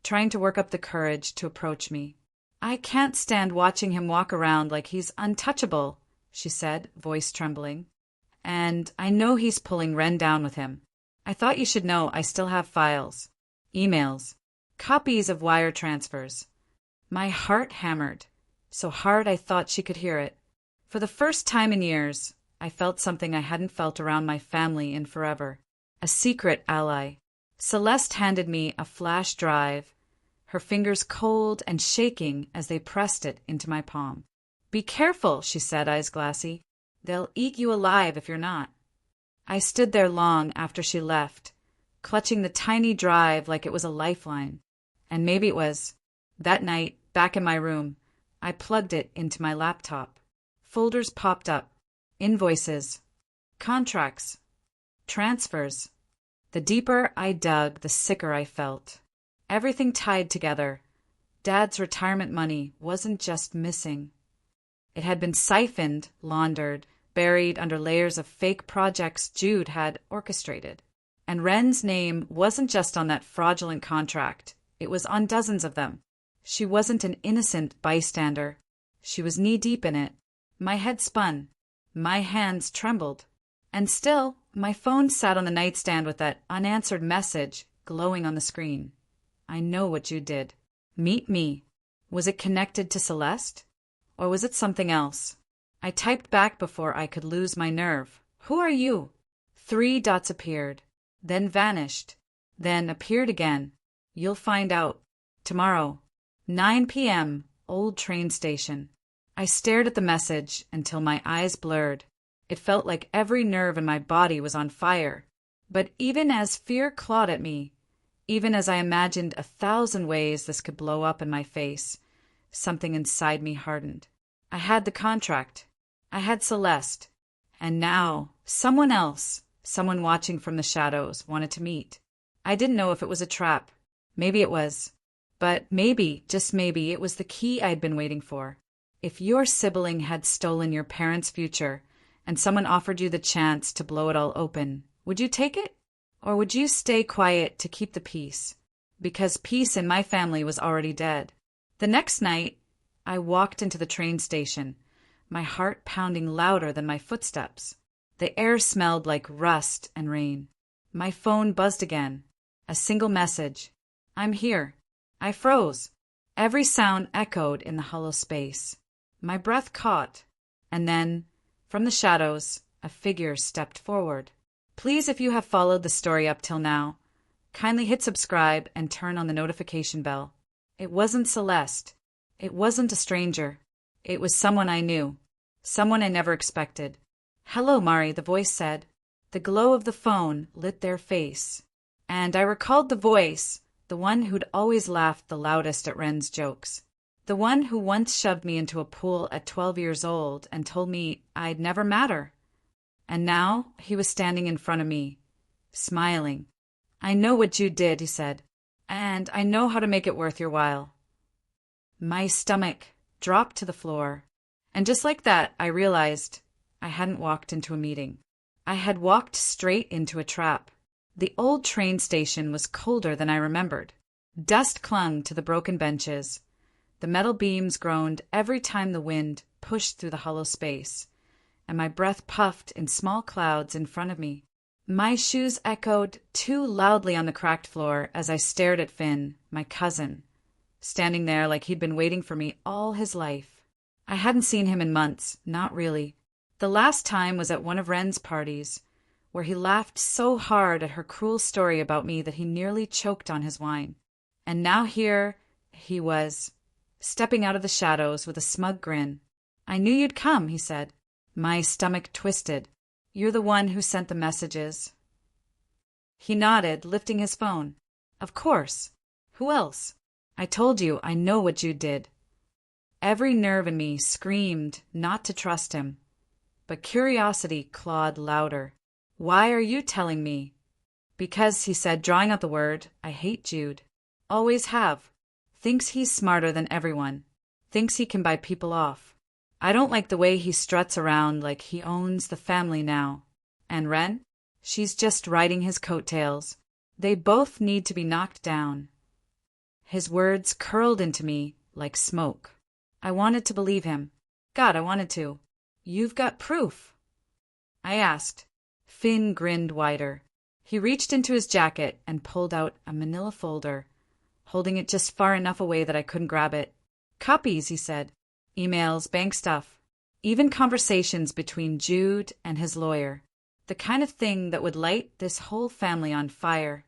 trying to work up the courage to approach me. "I can't stand watching him walk around like he's untouchable," she said, voice trembling. "And I know he's pulling Wren down with him. I thought you should know I still have files, emails, copies of wire transfers." My heart hammered, so hard I thought she could hear it. For the first time in years, I felt something I hadn't felt around my family in forever. A secret ally. Celeste handed me a flash drive, her fingers cold and shaking as they pressed it into my palm. "Be careful," she said, eyes glassy. "They'll eat you alive if you're not." I stood there long after she left, clutching the tiny drive like it was a lifeline. And maybe it was. That night, back in my room, I plugged it into my laptop. Folders popped up. Invoices. Contracts. Transfers. The deeper I dug, the sicker I felt. Everything tied together. Dad's retirement money wasn't just missing. It had been siphoned, laundered, buried under layers of fake projects Jude had orchestrated. And Wren's name wasn't just on that fraudulent contract. It was on dozens of them. She wasn't an innocent bystander. She was knee-deep in it. My head spun. My hands trembled. And still, my phone sat on the nightstand with that unanswered message glowing on the screen. "I know what you did. Meet me." Was it connected to Celeste? Or was it something else? I typed back before I could lose my nerve. "Who are you?" 3 dots appeared, then vanished, then appeared again. "You'll find out. Tomorrow. 9 p.m. Old train station." I stared at the message until my eyes blurred. It felt like every nerve in my body was on fire. But even as fear clawed at me, even as I imagined 1,000 ways this could blow up in my face, something inside me hardened. I had the contract. I had Celeste. And now, someone else, someone watching from the shadows, wanted to meet. I didn't know if it was a trap. Maybe it was. But maybe, just maybe, it was the key I'd been waiting for. If your sibling had stolen your parents' future, and someone offered you the chance to blow it all open, would you take it? Or would you stay quiet to keep the peace? Because peace in my family was already dead. The next night, I walked into the train station, my heart pounding louder than my footsteps. The air smelled like rust and rain. My phone buzzed again. A single message. "I'm here." I froze. Every sound echoed in the hollow space. My breath caught. And then, from the shadows, a figure stepped forward. Please, if you have followed the story up till now, kindly hit subscribe and turn on the notification bell. It wasn't Celeste. It wasn't a stranger. It was someone I knew. Someone I never expected. "Hello, Mari," the voice said. The glow of the phone lit their face. And I recalled the voice, the one who'd always laughed the loudest at Wren's jokes. The one who once shoved me into a pool at 12 years old and told me I'd never matter. And now he was standing in front of me, smiling. "I know what you did," he said, "and I know how to make it worth your while." My stomach dropped to the floor, and just like that, I realized I hadn't walked into a meeting. I had walked straight into a trap. The old train station was colder than I remembered. Dust clung to the broken benches. The metal beams groaned every time the wind pushed through the hollow space, and my breath puffed in small clouds in front of me. My shoes echoed too loudly on the cracked floor as I stared at Finn, my cousin, standing there like he'd been waiting for me all his life. I hadn't seen him in months, not really. The last time was at one of Wren's parties, where he laughed so hard at her cruel story about me that he nearly choked on his wine. And now here he was, stepping out of the shadows with a smug grin. "I knew you'd come," he said. My stomach twisted. "You're the one who sent the messages." He nodded, lifting his phone. "Of course. Who else? I told you I know what you did." Every nerve in me screamed not to trust him. but curiosity clawed louder. "Why are you telling me?" "Because," he said, drawing out the word, "I hate Jude. Always have. Thinks he's smarter than everyone. Thinks he can buy people off. I don't like the way he struts around like he owns the family now. And Wren? She's just riding his coattails. They both need to be knocked down." His words curled into me like smoke. I wanted to believe him. God, I wanted to. "You've got proof?" I asked. Finn grinned wider. He reached into his jacket and pulled out a manila folder, holding it just far enough away that I couldn't grab it. "Copies," he said. "Emails, bank stuff. Even conversations between Jude and his lawyer. The kind of thing that would light this whole family on fire."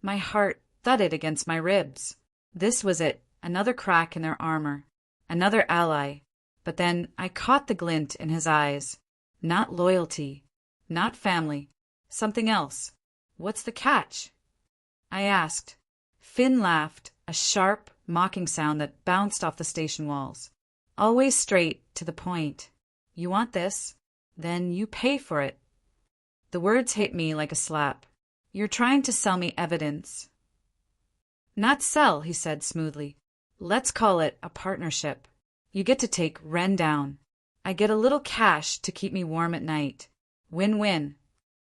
My heart thudded against my ribs. This was it, another crack in their armor. Another ally. But then I caught the glint in his eyes. Not loyalty. Not family. Something else. "What's the catch?" I asked. Finn laughed, a sharp, mocking sound that bounced off the station walls. Always straight to the point. "You want this? Then you pay for it." The words hit me like a slap. "You're trying to sell me evidence." "Not sell," he said smoothly. "Let's call it a partnership. You get to take Wren down. I get a little cash to keep me warm at night. Win-win."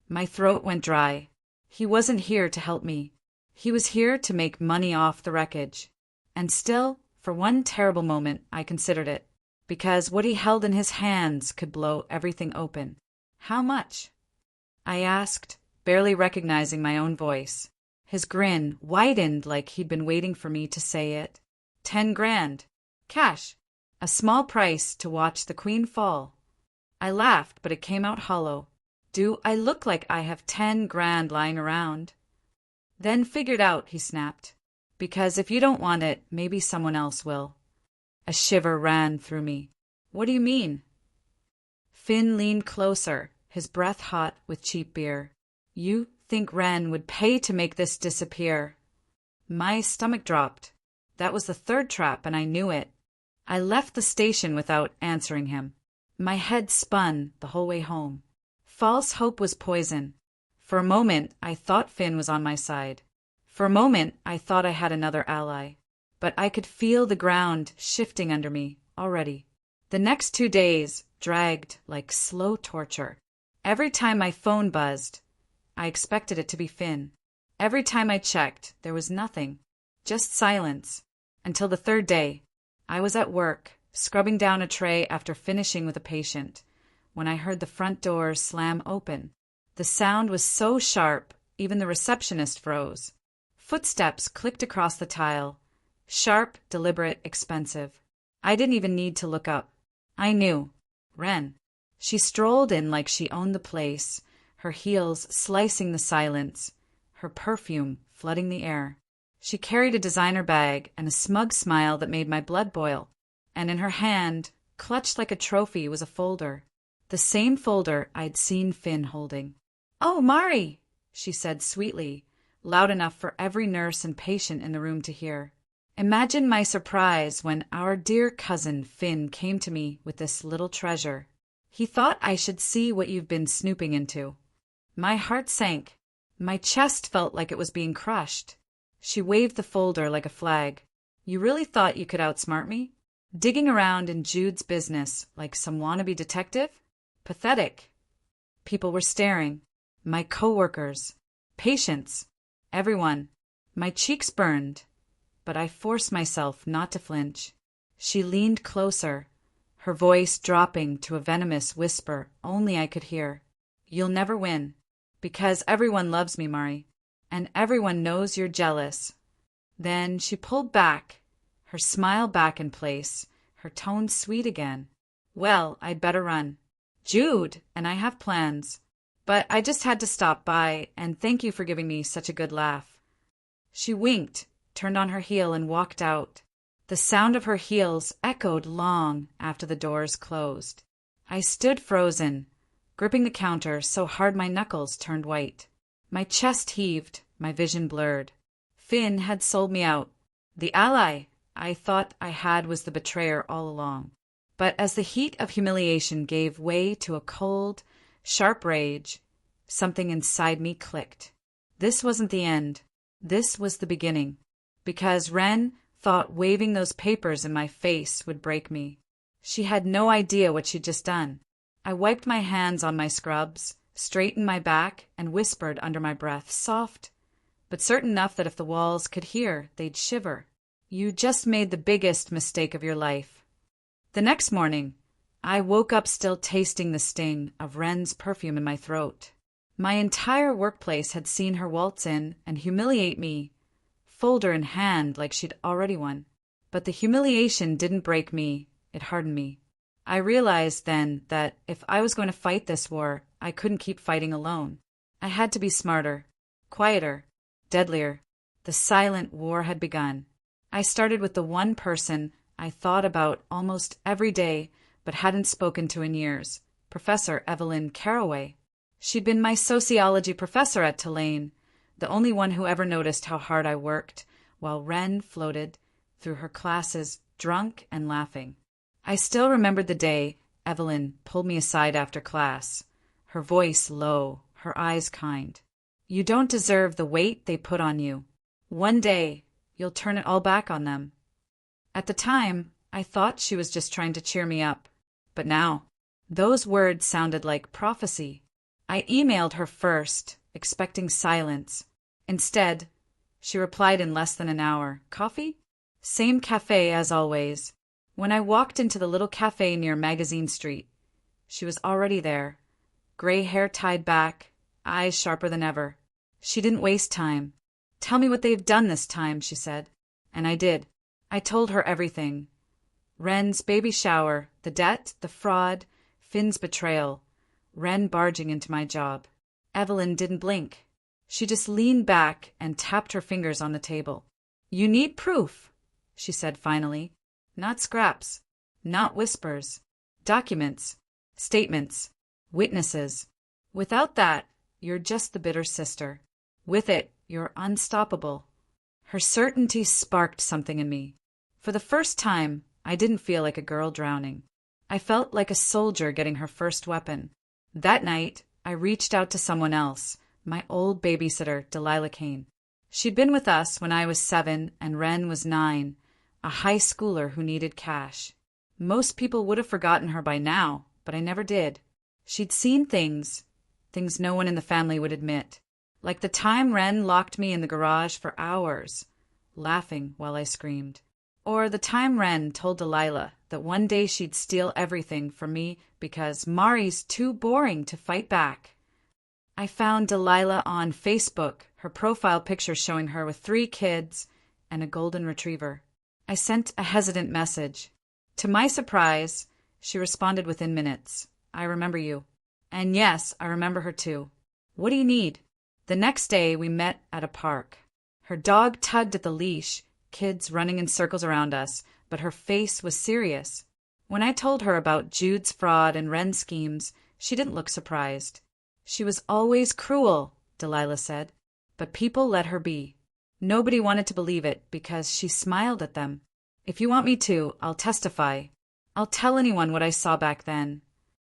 My throat went dry. He wasn't here to help me. He was here to make money off the wreckage. And still, for one terrible moment, I considered it. Because what he held in his hands could blow everything open. "How much?" I asked, barely recognizing my own voice. His grin widened like he'd been waiting for me to say it. 10 grand. Cash. A small price to watch the queen fall." I laughed, but it came out hollow. "Do I look like I have 10 grand lying around?" "Then figure it out," he snapped. "Because if you don't want it, maybe someone else will." A shiver ran through me. "What do you mean?" Finn leaned closer, his breath hot with cheap beer. "You think Wren would pay to make this disappear?" My stomach dropped. That was the third trap, and I knew it. I left the station without answering him. My head spun the whole way home. False hope was poison. For a moment, I thought Finn was on my side. For a moment, I thought I had another ally. But I could feel the ground shifting under me already. The next 2 days dragged like slow torture. Every time my phone buzzed, I expected it to be Finn. Every time I checked, there was nothing. Just silence. Until the third day. I was at work, scrubbing down a tray after finishing with a patient, when I heard the front door slam open. The sound was so sharp, even the receptionist froze. Footsteps clicked across the tile. Sharp, deliberate, expensive. I didn't even need to look up. I knew. Wren. She strolled in like she owned the place, her heels slicing the silence, her perfume flooding the air. She carried a designer bag and a smug smile that made my blood boil, and in her hand, clutched like a trophy, was a folder. The same folder I'd seen Finn holding. "Oh, Mari," she said sweetly, loud enough for every nurse and patient in the room to hear. Imagine my surprise when our dear cousin Finn came to me with this little treasure. "He thought I should see what you've been snooping into." My heart sank. My chest felt like it was being crushed. She waved the folder like a flag. "You really thought you could outsmart me? Digging around in Jude's business like some wannabe detective? Pathetic." People were staring. My coworkers. Patients. Everyone. My cheeks burned. But I forced myself not to flinch. She leaned closer, her voice dropping to a venomous whisper only I could hear. "You'll never win. Because everyone loves me, Mari. And everyone knows you're jealous." Then she pulled back, her smile back in place, her tone sweet again. "Well, I'd better run. Jude and I have plans. But I just had to stop by and thank you for giving me such a good laugh." She winked, turned on her heel and walked out. The sound of her heels echoed long after the doors closed. I stood frozen, gripping the counter so hard my knuckles turned white. My chest heaved, my vision blurred. Finn had sold me out. The ally I thought I had was the betrayer all along. But as the heat of humiliation gave way to a cold, sharp rage, something inside me clicked. This wasn't the end. This was the beginning. Because Wren thought waving those papers in my face would break me. She had no idea what she'd just done. I wiped my hands on my scrubs, straightened my back, and whispered under my breath, soft, but certain enough that if the walls could hear, they'd shiver. You just made the biggest mistake of your life. The next morning, I woke up still tasting the sting of Wren's perfume in my throat. My entire workplace had seen her waltz in and humiliate me, folder in hand like she'd already won. But the humiliation didn't break me, it hardened me. I realized then that if I was going to fight this war, I couldn't keep fighting alone. I had to be smarter, quieter, deadlier. The silent war had begun. I started with the one person I thought about almost every day but hadn't spoken to in years, Professor Evelyn Caraway. She'd been my sociology professor at Tulane, the only one who ever noticed how hard I worked, while Wren floated through her classes drunk and laughing. I still remembered the day Evelyn pulled me aside after class, her voice low, her eyes kind. You don't deserve the weight they put on you. One day, you'll turn it all back on them. At the time, I thought she was just trying to cheer me up. But now, those words sounded like prophecy. I emailed her first, expecting silence. Instead, she replied in less than an hour. Coffee? Same cafe as always. When I walked into the little cafe near Magazine Street, she was already there, gray hair tied back, eyes sharper than ever. She didn't waste time. Tell me what they've done this time, she said. And I did. I told her everything. Wren's baby shower, the debt, the fraud, Finn's betrayal, Wren barging into my job. Evelyn didn't blink. She just leaned back and tapped her fingers on the table. You need proof, she said finally. Not scraps, not whispers. Documents, statements, witnesses. Without that, you're just the bitter sister. With it, you're unstoppable. Her certainty sparked something in me. For the first time, I didn't feel like a girl drowning. I felt like a soldier getting her first weapon. That night, I reached out to someone else, my old babysitter, Delilah Kane. She'd been with us when I was 7 and Wren was 9, a high schooler who needed cash. Most people would have forgotten her by now, but I never did. She'd seen things no one in the family would admit. Like the time Wren locked me in the garage for hours, laughing while I screamed. Or the time Wren told Delilah that one day she'd steal everything from me because Mari's too boring to fight back. I found Delilah on Facebook, her profile picture showing her with 3 kids and a golden retriever. I sent a hesitant message. To my surprise, she responded within minutes. I remember you. And yes, I remember her too. What do you need? The next day, we met at a park. Her dog tugged at the leash, kids running in circles around us, but her face was serious. When I told her about Jude's fraud and Wren's schemes, she didn't look surprised. She was always cruel, Delilah said, but people let her be. Nobody wanted to believe it because she smiled at them. If you want me to, I'll testify. I'll tell anyone what I saw back then.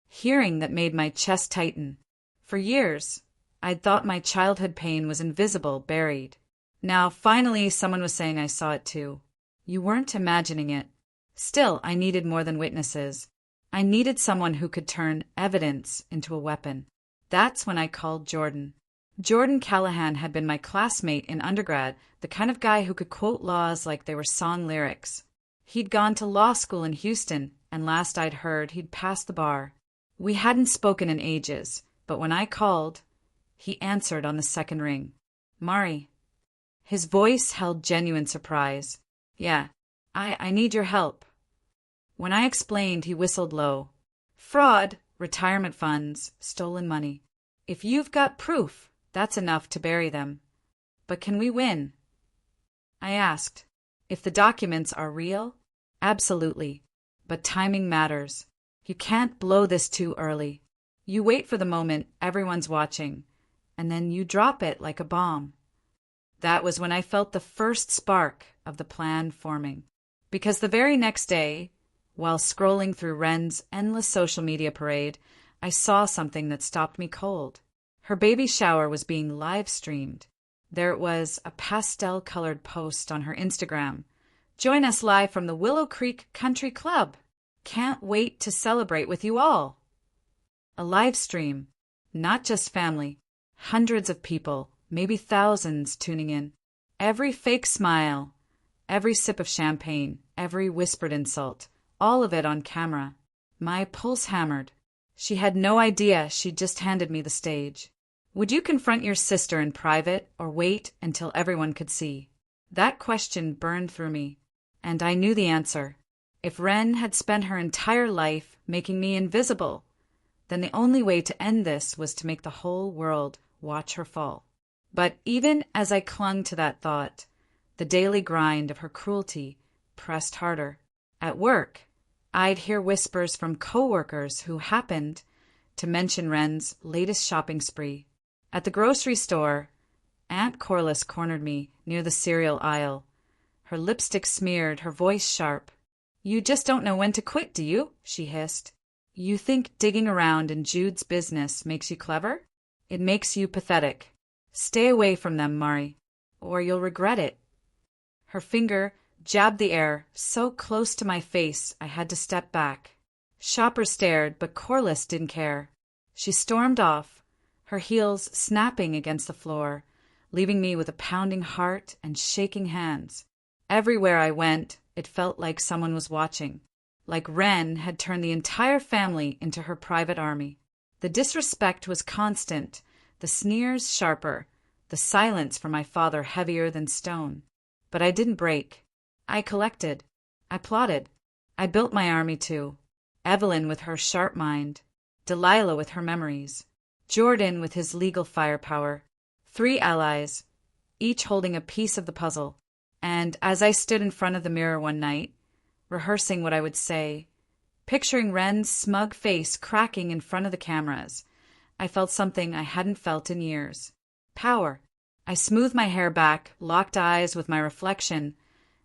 Hearing that made my chest tighten. For years, I'd thought my childhood pain was invisible, buried. Now, finally, someone was saying I saw it too. You weren't imagining it. Still, I needed more than witnesses. I needed someone who could turn evidence into a weapon. That's when I called Jordan. Jordan Callahan had been my classmate in undergrad, the kind of guy who could quote laws like they were song lyrics. He'd gone to law school in Houston, and last I'd heard, he'd passed the bar. We hadn't spoken in ages, but when I called, he answered on the second ring. Mari. His voice held genuine surprise. Yeah, I need your help. When I explained, he whistled low. Fraud, retirement funds, stolen money. If you've got proof, that's enough to bury them. But can we win? I asked. If the documents are real? Absolutely. But timing matters. You can't blow this too early. You wait for the moment everyone's watching, and then you drop it like a bomb. That was when I felt the first spark of the plan forming. Because the very next day, While scrolling through Wren's endless social media parade, I saw something that stopped me cold. Her baby shower was being live streamed. There it was, a pastel-colored post on her Instagram. "Join us live from the Willow Creek Country Club. Can't wait to celebrate with you all." A live stream, not just family. Hundreds of people, maybe thousands tuning in. Every fake smile, every sip of champagne, every whispered insult, all of it on camera. My pulse hammered. She had no idea she'd just handed me the stage. Would you confront your sister in private or wait until everyone could see? That question burned through me, and I knew the answer. If Wren had spent her entire life making me invisible, then the only way to end this was to make the whole world watch her fall. But even as I clung to that thought, the daily grind of her cruelty pressed harder. At work, I'd hear whispers from coworkers who happened to mention Wren's latest shopping spree. At the grocery store, Aunt Corliss cornered me near the cereal aisle. Her lipstick smeared, her voice sharp. "You just don't know when to quit, do you?" she hissed. "You think digging around in Jude's business makes you clever? It makes you pathetic. Stay away from them, Mari, or you'll regret it." Her finger jabbed the air so close to my face I had to step back. Shoppers stared, but Corliss didn't care. She stormed off, her heels snapping against the floor, leaving me with a pounding heart and shaking hands. Everywhere I went, it felt like someone was watching, like Wren had turned the entire family into her private army. The disrespect was constant, the sneers sharper, the silence from my father heavier than stone. But I didn't break. I collected. I plotted. I built my army too. Evelyn with her sharp mind, Delilah with her memories, Jordan with his legal firepower. 3 allies, each holding a piece of the puzzle. And as I stood in front of the mirror one night, rehearsing what I would say, picturing Wren's smug face cracking in front of the cameras, I felt something I hadn't felt in years. Power. I smoothed my hair back, locked eyes with my reflection,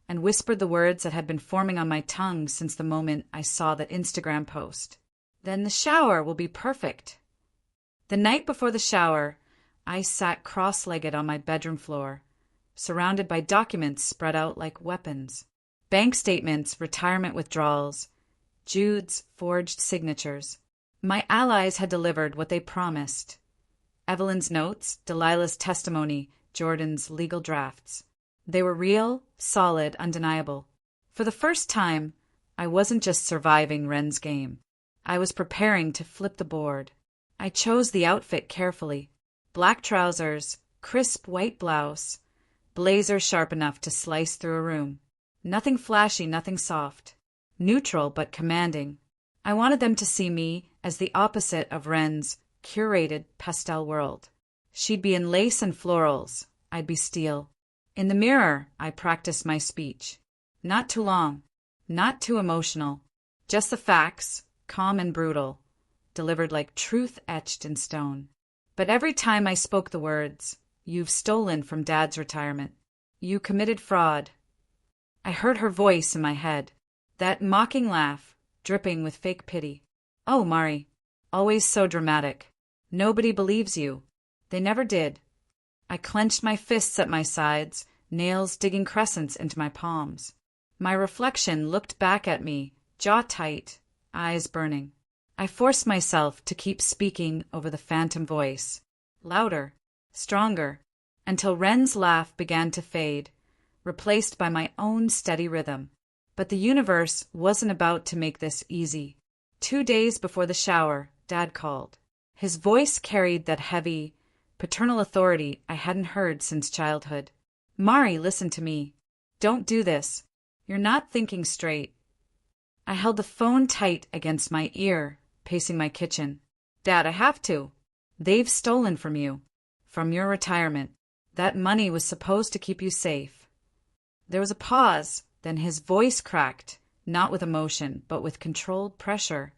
and whispered the words that had been forming on my tongue since the moment I saw that Instagram post. "Then the shower will be perfect." The night before the shower, I sat cross-legged on my bedroom floor, surrounded by documents spread out like weapons. Bank statements, retirement withdrawals, Jude's forged signatures. My allies had delivered what they promised. Evelyn's notes, Delilah's testimony, Jordan's legal drafts. They were real, solid, undeniable. For the first time, I wasn't just surviving Wren's game. I was preparing to flip the board. I chose the outfit carefully. Black trousers, crisp white blouse, blazer sharp enough to slice through a room. Nothing flashy, nothing soft. Neutral but commanding. I wanted them to see me as the opposite of Wren's curated pastel world. She'd be in lace and florals. I'd be steel. In the mirror, I practiced my speech. Not too long. Not too emotional. Just the facts, calm and brutal, delivered like truth etched in stone. But every time I spoke the words, "You've stolen from Dad's retirement. You committed fraud," I heard her voice in my head. That mocking laugh, dripping with fake pity. "Oh, Mari, always so dramatic. Nobody believes you." They never did. I clenched my fists at my sides, nails digging crescents into my palms. My reflection looked back at me, jaw tight, eyes burning. I forced myself to keep speaking over the phantom voice, louder, stronger, until Wren's laugh began to fade, replaced by my own steady rhythm. But the universe wasn't about to make this easy. 2 days before the shower, Dad called. His voice carried that heavy, paternal authority I hadn't heard since childhood. "Mari, listen to me. Don't do this. You're not thinking straight." I held the phone tight against my ear, pacing my kitchen. "Dad, I have to. They've stolen from you. From your retirement. That money was supposed to keep you safe." There was a pause, then his voice cracked, not with emotion, but with controlled pressure.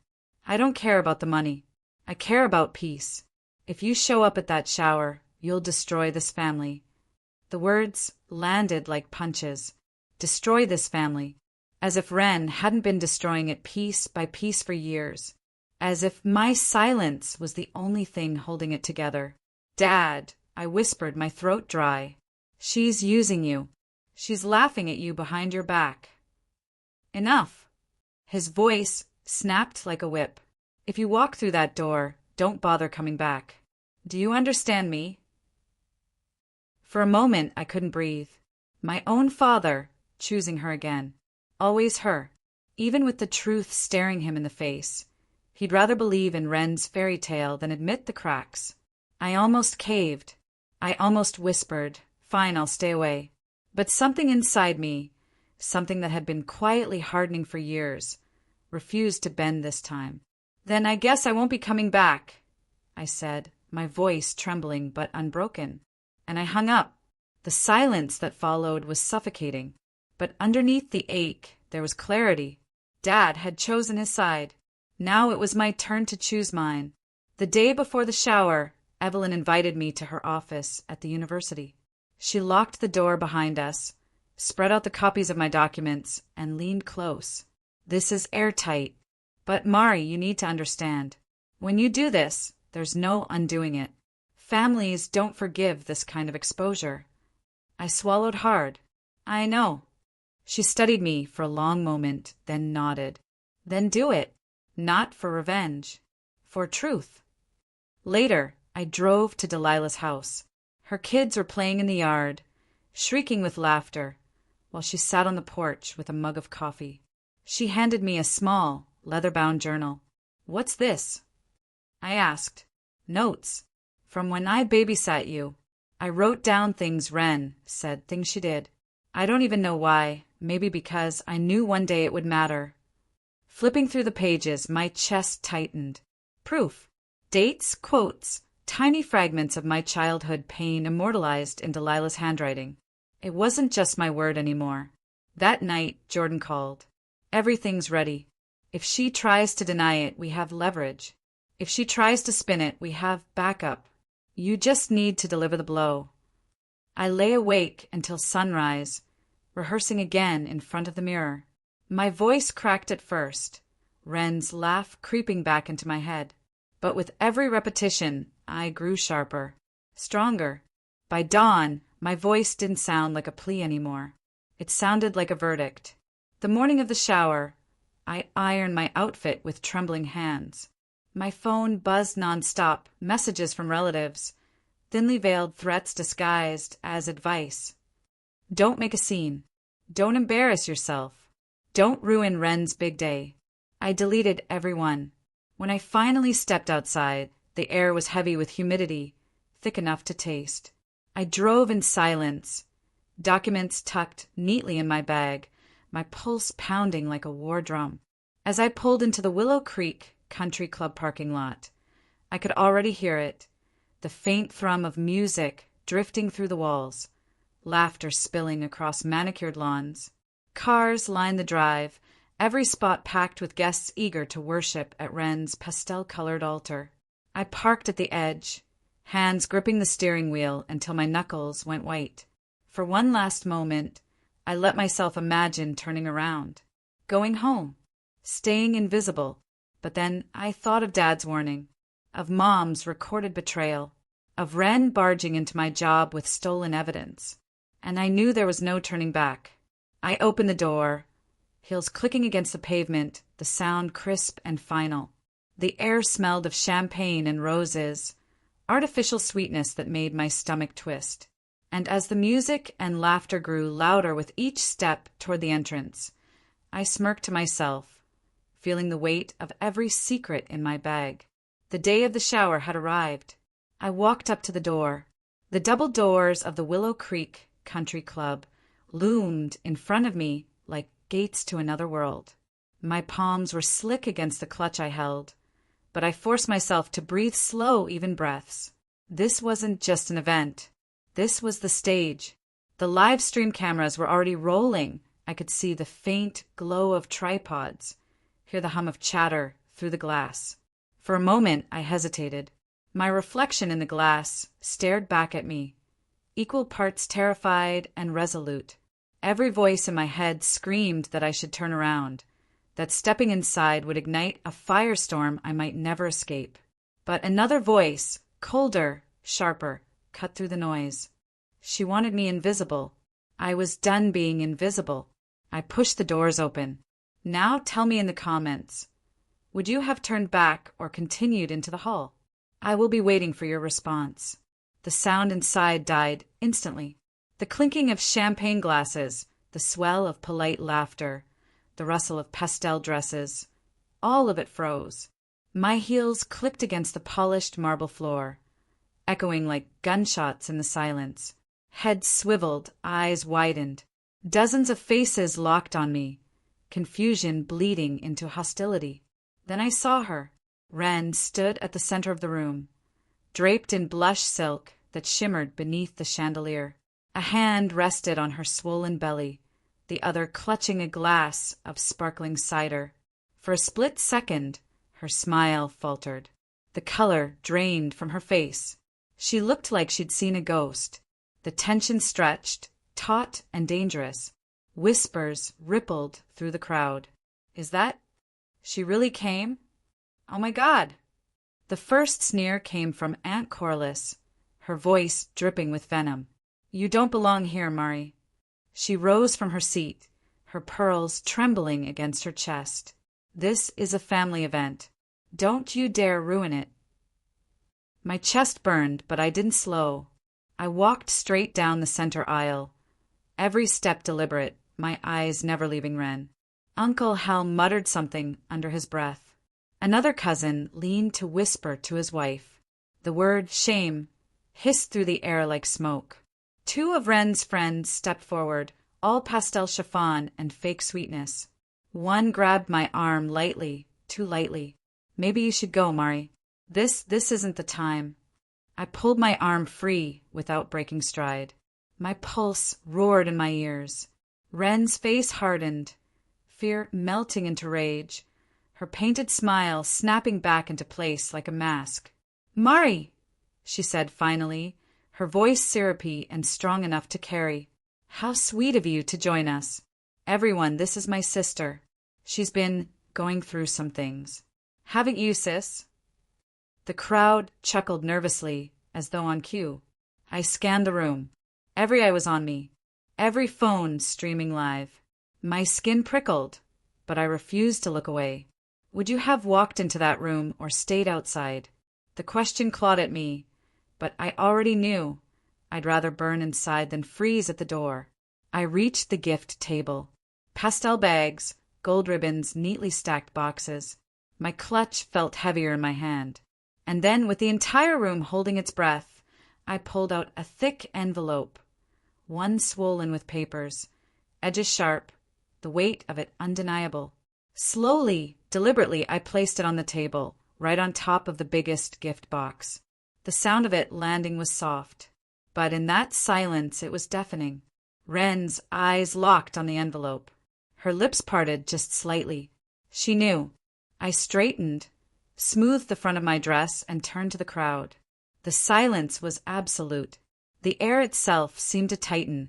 "I don't care about the money. I care about peace. If you show up at that shower, you'll destroy this family." The words landed like punches. Destroy this family. as if Wren hadn't been destroying it piece by piece for years, as if my silence was the only thing holding it together. "Dad," I whispered, my throat dry. "She's using you. She's laughing at you behind your back." "Enough." His voice snapped like a whip. "If you walk through that door, don't bother coming back. Do you understand me?" For a moment I couldn't breathe. My own father, choosing her again. Always her. Even with the truth staring him in the face. He'd rather believe in Wren's fairy tale than admit the cracks. I almost caved. I almost whispered, "Fine, I'll stay away." But something inside me, something that had been quietly hardening for years, refused to bend this time. "Then I guess I won't be coming back," I said, my voice trembling but unbroken. And I hung up. The silence that followed was suffocating. But underneath the ache, there was clarity. Dad had chosen his side. Now it was my turn to choose mine. The day before the shower, Evelyn invited me to her office at the university. She locked the door behind us, spread out the copies of my documents, and leaned close. "This is airtight. But Mari, you need to understand. When you do this, there's no undoing it. Families don't forgive this kind of exposure." I swallowed hard. "I know." She studied me for a long moment, then nodded. "Then do it. Not for revenge. For truth." Later, I drove to Delilah's house. Her kids were playing in the yard, shrieking with laughter, while she sat on the porch with a mug of coffee. She handed me a small, leather-bound journal. "What's this?" I asked. "Notes. From when I babysat you. I wrote down things Wren said, things she did. I don't even know why, maybe because I knew one day it would matter." Flipping through the pages, my chest tightened. Proof. Dates, quotes, tiny fragments of my childhood pain immortalized in Delilah's handwriting. It wasn't just my word anymore. That night, Jordan called. "Everything's ready. If she tries to deny it, we have leverage. If she tries to spin it, we have backup. You just need to deliver the blow." I lay awake until sunrise, rehearsing again in front of the mirror. My voice cracked at first, Wren's laugh creeping back into my head. But with every repetition, I grew sharper, stronger. By dawn, my voice didn't sound like a plea anymore. It sounded like a verdict. The morning of the shower, I ironed my outfit with trembling hands. My phone buzzed nonstop, messages from relatives, thinly veiled threats disguised as advice. "Don't make a scene. Don't embarrass yourself. Don't ruin Wren's big day." I deleted every one. When I finally stepped outside, the air was heavy with humidity, thick enough to taste. I drove in silence, documents tucked neatly in my bag, my pulse pounding like a war drum. As I pulled into the Willow Creek Country Club parking lot, I could already hear it, the faint thrum of music drifting through the walls, laughter spilling across manicured lawns. Cars lined the drive, every spot packed with guests eager to worship at Wren's pastel-colored altar. I parked at the edge, hands gripping the steering wheel until my knuckles went white. For one last moment, I let myself imagine turning around, going home, staying invisible. But then I thought of Dad's warning, of Mom's recorded betrayal, of Wren barging into my job with stolen evidence. And I knew there was no turning back. I opened the door, heels clicking against the pavement, the sound crisp and final. The air smelled of champagne and roses, artificial sweetness that made my stomach twist. And as the music and laughter grew louder with each step toward the entrance, I smirked to myself, feeling the weight of every secret in my bag. The day of the shower had arrived. I walked up to the door. The double doors of the Willow Creek Country Club loomed in front of me like gates to another world. My palms were slick against the clutch I held, but I forced myself to breathe slow, even breaths. This wasn't just an event. This was the stage. The live stream cameras were already rolling. I could see the faint glow of tripods, hear the hum of chatter through the glass. For a moment, I hesitated. My reflection in the glass stared back at me, equal parts terrified and resolute. Every voice in my head screamed that I should turn around, that stepping inside would ignite a firestorm I might never escape. But another voice, colder, sharper, cut through the noise. She wanted me invisible. I was done being invisible. I pushed the doors open. Now tell me in the comments. Would you have turned back or continued into the hall? I will be waiting for your response. The sound inside died instantly. The clinking of champagne glasses, the swell of polite laughter, the rustle of pastel dresses, all of it froze. My heels clicked against the polished marble floor, echoing like gunshots in the silence. Heads swiveled, eyes widened. Dozens of faces locked on me, confusion bleeding into hostility. Then I saw her. Wren stood at the center of the room, draped in blush silk that shimmered beneath the chandelier. A hand rested on her swollen belly, the other clutching a glass of sparkling cider. For a split second, her smile faltered. The color drained from her face. She looked like she'd seen a ghost. The tension stretched, taut and dangerous. Whispers rippled through the crowd. Is that? She really came? Oh my God! The first sneer came from Aunt Corliss, her voice dripping with venom. You don't belong here, Mari. She rose from her seat, her pearls trembling against her chest. This is a family event. Don't you dare ruin it. My chest burned, but I didn't slow. I walked straight down the center aisle, every step deliberate, my eyes never leaving Wren. Uncle Hal muttered something under his breath. Another cousin leaned to whisper to his wife. The word shame hissed through the air like smoke. Two of Wren's friends stepped forward, all pastel chiffon and fake sweetness. One grabbed my arm lightly, too lightly. Maybe you should go, Mari. This isn't the time. I pulled my arm free without breaking stride. My pulse roared in my ears. Wren's face hardened, fear melting into rage, her painted smile snapping back into place like a mask. Mari, she said finally, her voice syrupy and strong enough to carry. How sweet of you to join us. Everyone, this is my sister. She's been going through some things. Haven't you, sis? The crowd chuckled nervously, as though on cue. I scanned the room. Every eye was on me, every phone streaming live. My skin prickled, but I refused to look away. Would you have walked into that room or stayed outside? The question clawed at me, but I already knew. I'd rather burn inside than freeze at the door. I reached the gift table. Pastel bags, gold ribbons, neatly stacked boxes. My clutch felt heavier in my hand. And then, with the entire room holding its breath, I pulled out a thick envelope, one swollen with papers, edges sharp, the weight of it undeniable. Slowly, deliberately, I placed it on the table, right on top of the biggest gift box. The sound of it landing was soft, but in that silence it was deafening. Wren's eyes locked on the envelope. Her lips parted just slightly. She knew. I straightened, smoothed the front of my dress, and turned to the crowd. The silence was absolute. The air itself seemed to tighten,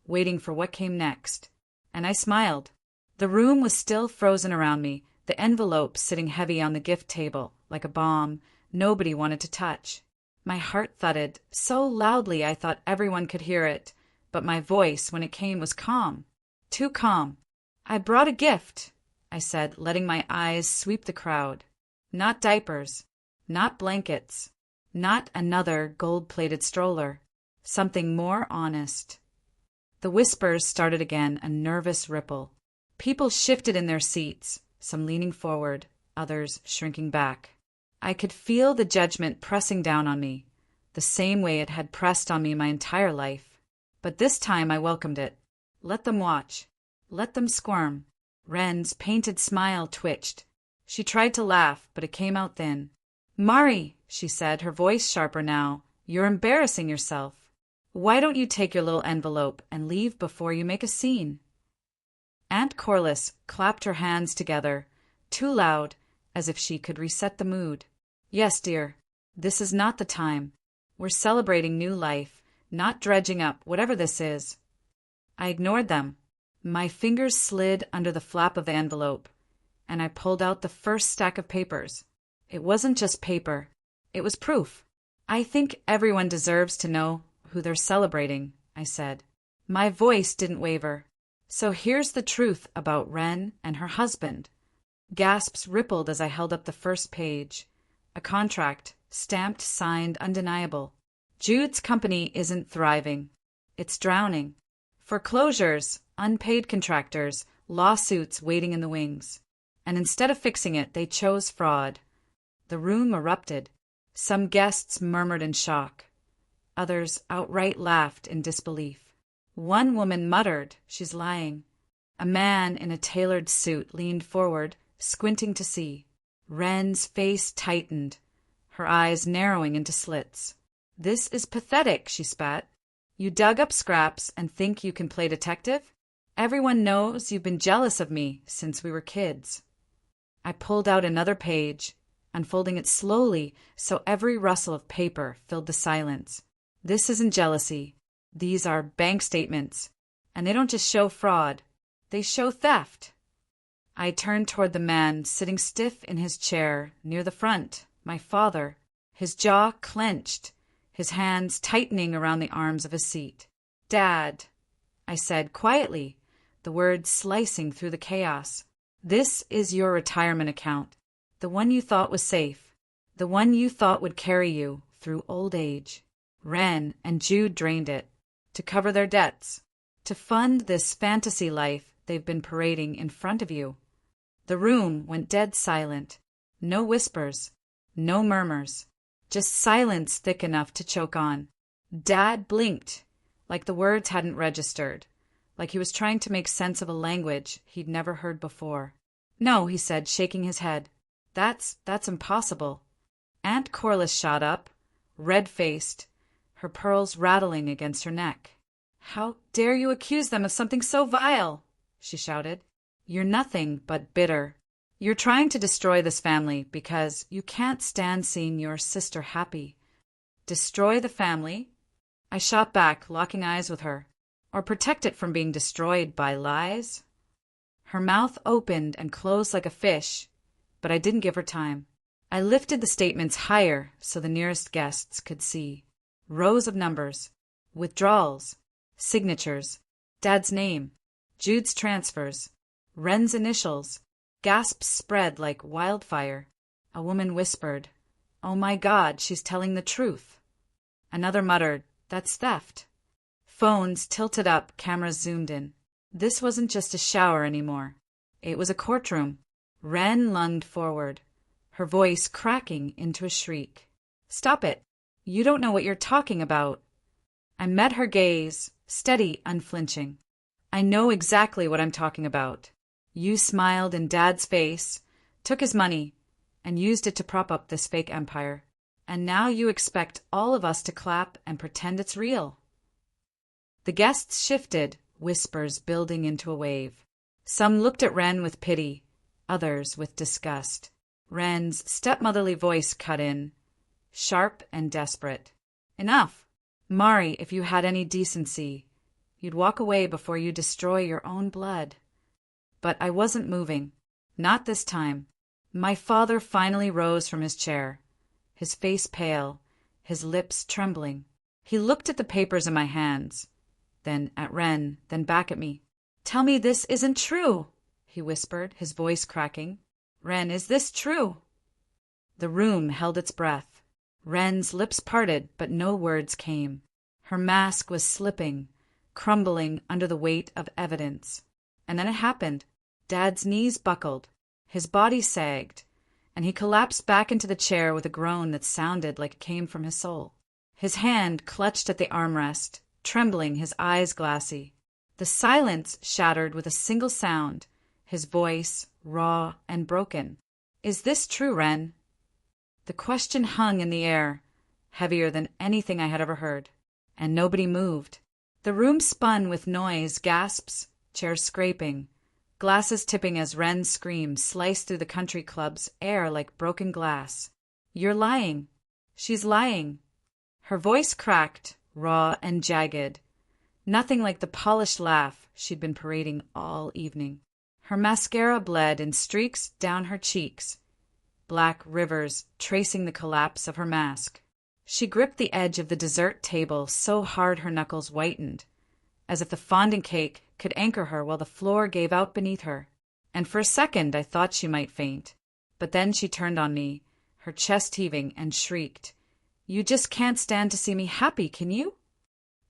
waiting for what came next. And I smiled. The room was still frozen around me, the envelope sitting heavy on the gift table, like a bomb nobody wanted to touch. My heart thudded so loudly I thought everyone could hear it, but my voice, when it came, was calm. Too calm. I brought a gift, I said, letting my eyes sweep the crowd. Not diapers, not blankets, not another gold-plated stroller. Something more honest. The whispers started again, a nervous ripple. People shifted in their seats, some leaning forward, others shrinking back. I could feel the judgment pressing down on me, the same way it had pressed on me my entire life. But this time I welcomed it. Let them watch. Let them squirm. Wren's painted smile twitched. She tried to laugh, but it came out thin. Mari, she said, her voice sharper now, you're embarrassing yourself. Why don't you take your little envelope and leave before you make a scene? Aunt Corliss clapped her hands together, too loud, as if she could reset the mood. Yes, dear, this is not the time. We're celebrating new life, not dredging up whatever this is. I ignored them. My fingers slid under the flap of the envelope, and I pulled out the first stack of papers. It wasn't just paper. It was proof. I think everyone deserves to know who they're celebrating, I said. My voice didn't waver. So here's the truth about Wren and her husband. Gasps rippled as I held up the first page. A contract, stamped, signed, undeniable. Jude's company isn't thriving. It's drowning. Foreclosures, unpaid contractors, lawsuits waiting in the wings. And instead of fixing it, they chose fraud. The room erupted. Some guests murmured in shock. Others outright laughed in disbelief. One woman muttered, "She's lying." A man in a tailored suit leaned forward, squinting to see. Wren's face tightened, her eyes narrowing into slits. "This is pathetic," she spat. "You dug up scraps and think you can play detective? Everyone knows you've been jealous of me since we were kids." I pulled out another page, unfolding it slowly so every rustle of paper filled the silence. "This isn't jealousy. These are bank statements, and they don't just show fraud. They show theft." I turned toward the man sitting stiff in his chair near the front, my father, his jaw clenched, his hands tightening around the arms of his seat. "Dad," I said quietly, the words slicing through the chaos. "This is your retirement account, the one you thought was safe, the one you thought would carry you through old age. Wren and Jude drained it to cover their debts, to fund this fantasy life they've been parading in front of you." The room went dead silent. No whispers, no murmurs, just silence thick enough to choke on. Dad blinked, like the words hadn't registered, like he was trying to make sense of a language he'd never heard before. "No," he said, shaking his head. That's impossible." Aunt Corliss shot up, red-faced, her pearls rattling against her neck. "How dare you accuse them of something so vile?" she shouted. "You're nothing but bitter. You're trying to destroy this family because you can't stand seeing your sister happy." "Destroy the family?" I shot back, locking eyes with her. "Or protect it from being destroyed by lies?" Her mouth opened and closed like a fish, but I didn't give her time. I lifted the statements higher so the nearest guests could see. Rows of numbers, withdrawals, signatures, Dad's name, Jude's transfers, Wren's initials. Gasps spread like wildfire. A woman whispered, "Oh my God, she's telling the truth." Another muttered, "That's theft." Phones tilted up, cameras zoomed in. This wasn't just a shower anymore. It was a courtroom. Wren lunged forward, her voice cracking into a shriek. "Stop it. You don't know what you're talking about." I met her gaze, steady, unflinching. "I know exactly what I'm talking about. You smiled in Dad's face, took his money, and used it to prop up this fake empire. And now you expect all of us to clap and pretend it's real." The guests shifted, whispers building into a wave. Some looked at Wren with pity, others with disgust. Wren's stepmotherly voice cut in, sharp and desperate. "Enough. Mari, if you had any decency, you'd walk away before you destroy your own blood." But I wasn't moving. Not this time. My father finally rose from his chair, his face pale, his lips trembling. He looked at the papers in my hands, then at Wren, then back at me. "Tell me this isn't true," he whispered, his voice cracking. "Wren, is this true?" The room held its breath. Wren's lips parted, but no words came. Her mask was slipping, crumbling under the weight of evidence. And then it happened. Dad's knees buckled, his body sagged, and he collapsed back into the chair with a groan that sounded like it came from his soul. His hand clutched at the armrest, trembling, his eyes glassy. The silence shattered with a single sound, his voice raw and broken. "Is this true, Wren?" The question hung in the air, heavier than anything I had ever heard, and nobody moved. The room spun with noise, gasps, chairs scraping, glasses tipping as Wren's screams sliced through the country club's air like broken glass. "You're lying. She's lying." Her voice cracked, raw and jagged. Nothing like the polished laugh she'd been parading all evening. Her mascara bled in streaks down her cheeks, black rivers tracing the collapse of her mask. She gripped the edge of the dessert table so hard her knuckles whitened, as if the fondant cake could anchor her while the floor gave out beneath her. And for a second I thought she might faint. But then she turned on me, her chest heaving, and shrieked, "You just can't stand to see me happy, can you?"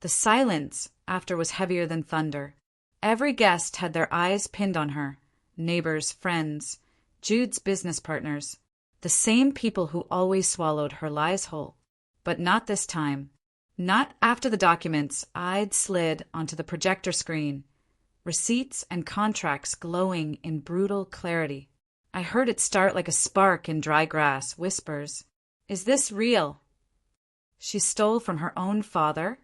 The silence after was heavier than thunder. Every guest had their eyes pinned on her, neighbors, friends, Jude's business partners, the same people who always swallowed her lies whole. But not this time. Not after the documents I'd slid onto the projector screen, receipts and contracts glowing in brutal clarity. I heard it start like a spark in dry grass, whispers, "Is this real?" She stole from her own father?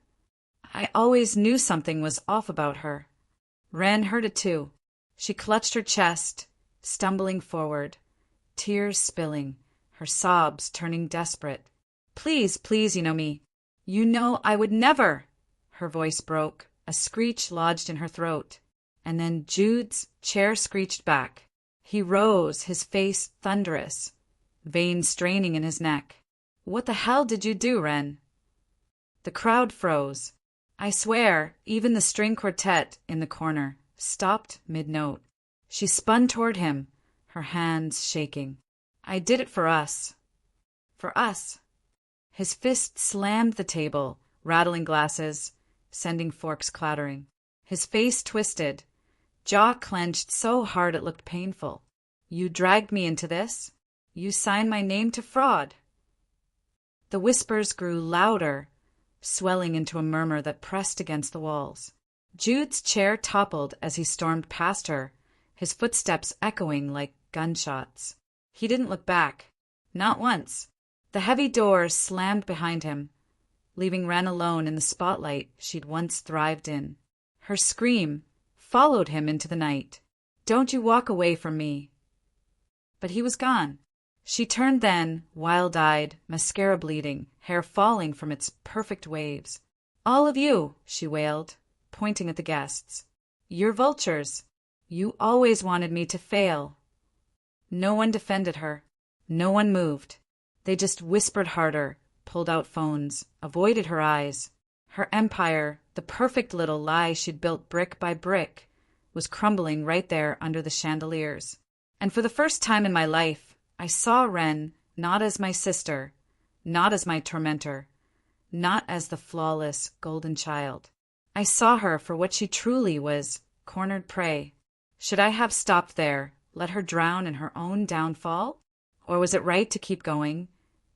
I always knew something was off about her. Wren heard it too. She clutched her chest, stumbling forward, tears spilling, her sobs turning desperate. "Please, please, you know me. You know I would never." Her voice broke, a screech lodged in her throat. And then Jude's chair screeched back. He rose, his face thunderous, veins straining in his neck. "What the hell did you do, Wren?" The crowd froze. I swear, even the string quartet in the corner stopped mid-note. She spun toward him, her hands shaking. "I did it for us. For us." His fist slammed the table, rattling glasses, sending forks clattering. His face twisted, jaw clenched so hard it looked painful. "You dragged me into this? You signed my name to fraud." The whispers grew louder, swelling into a murmur that pressed against the walls. Jude's chair toppled as he stormed past her, his footsteps echoing like gunshots. He didn't look back. Not once. The heavy door slammed behind him, leaving Wren alone in the spotlight she'd once thrived in. Her scream followed him into the night. "Don't you walk away from me." But he was gone. She turned then, wild-eyed, mascara bleeding, hair falling from its perfect waves. "All of you," she wailed, pointing at the guests. "You're vultures. You always wanted me to fail." No one defended her. No one moved. They just whispered harder, pulled out phones, avoided her eyes. Her empire, the perfect little lie she'd built brick by brick, was crumbling right there under the chandeliers. And for the first time in my life, I saw Wren not as my sister, not as my tormentor, not as the flawless golden child. I saw her for what she truly was, cornered prey. Should I have stopped there, let her drown in her own downfall? Or was it right to keep going,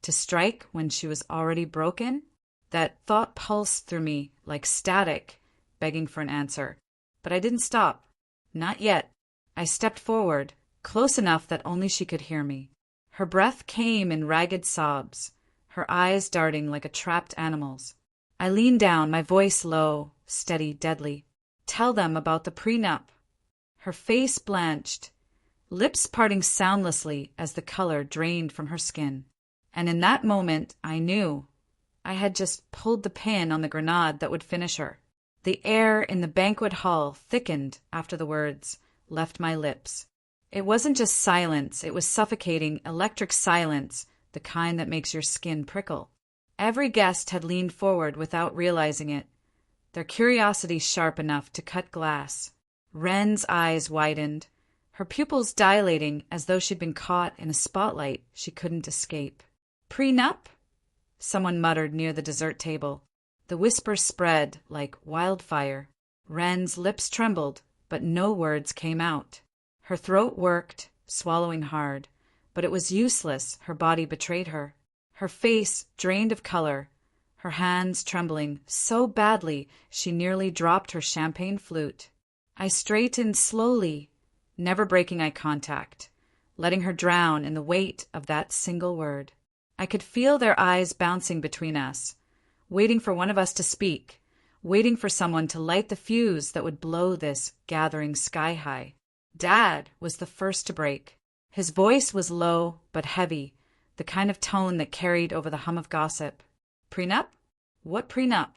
to strike when she was already broken? That thought pulsed through me like static, begging for an answer. But I didn't stop. Not yet. I stepped forward, close enough that only she could hear me. Her breath came in ragged sobs, her eyes darting like a trapped animal's. I leaned down, my voice low, steady, deadly. "Tell them about the prenup." Her face blanched, lips parting soundlessly as the color drained from her skin. And in that moment, I knew I had just pulled the pin on the grenade that would finish her. The air in the banquet hall thickened after the words left my lips. It wasn't just silence, it was suffocating, electric silence, the kind that makes your skin prickle. Every guest had leaned forward without realizing it, their curiosity sharp enough to cut glass. Wren's eyes widened, her pupils dilating as though she'd been caught in a spotlight she couldn't escape. "Prenup?" someone muttered near the dessert table. The whisper spread like wildfire. Wren's lips trembled, but no words came out. Her throat worked, swallowing hard, but it was useless, her body betrayed her. Her face drained of color, her hands trembling so badly she nearly dropped her champagne flute. I straightened slowly, never breaking eye contact, letting her drown in the weight of that single word. I could feel their eyes bouncing between us, waiting for one of us to speak, waiting for someone to light the fuse that would blow this gathering sky high. Dad was the first to break. His voice was low but heavy, the kind of tone that carried over the hum of gossip. "Prenup? What prenup?"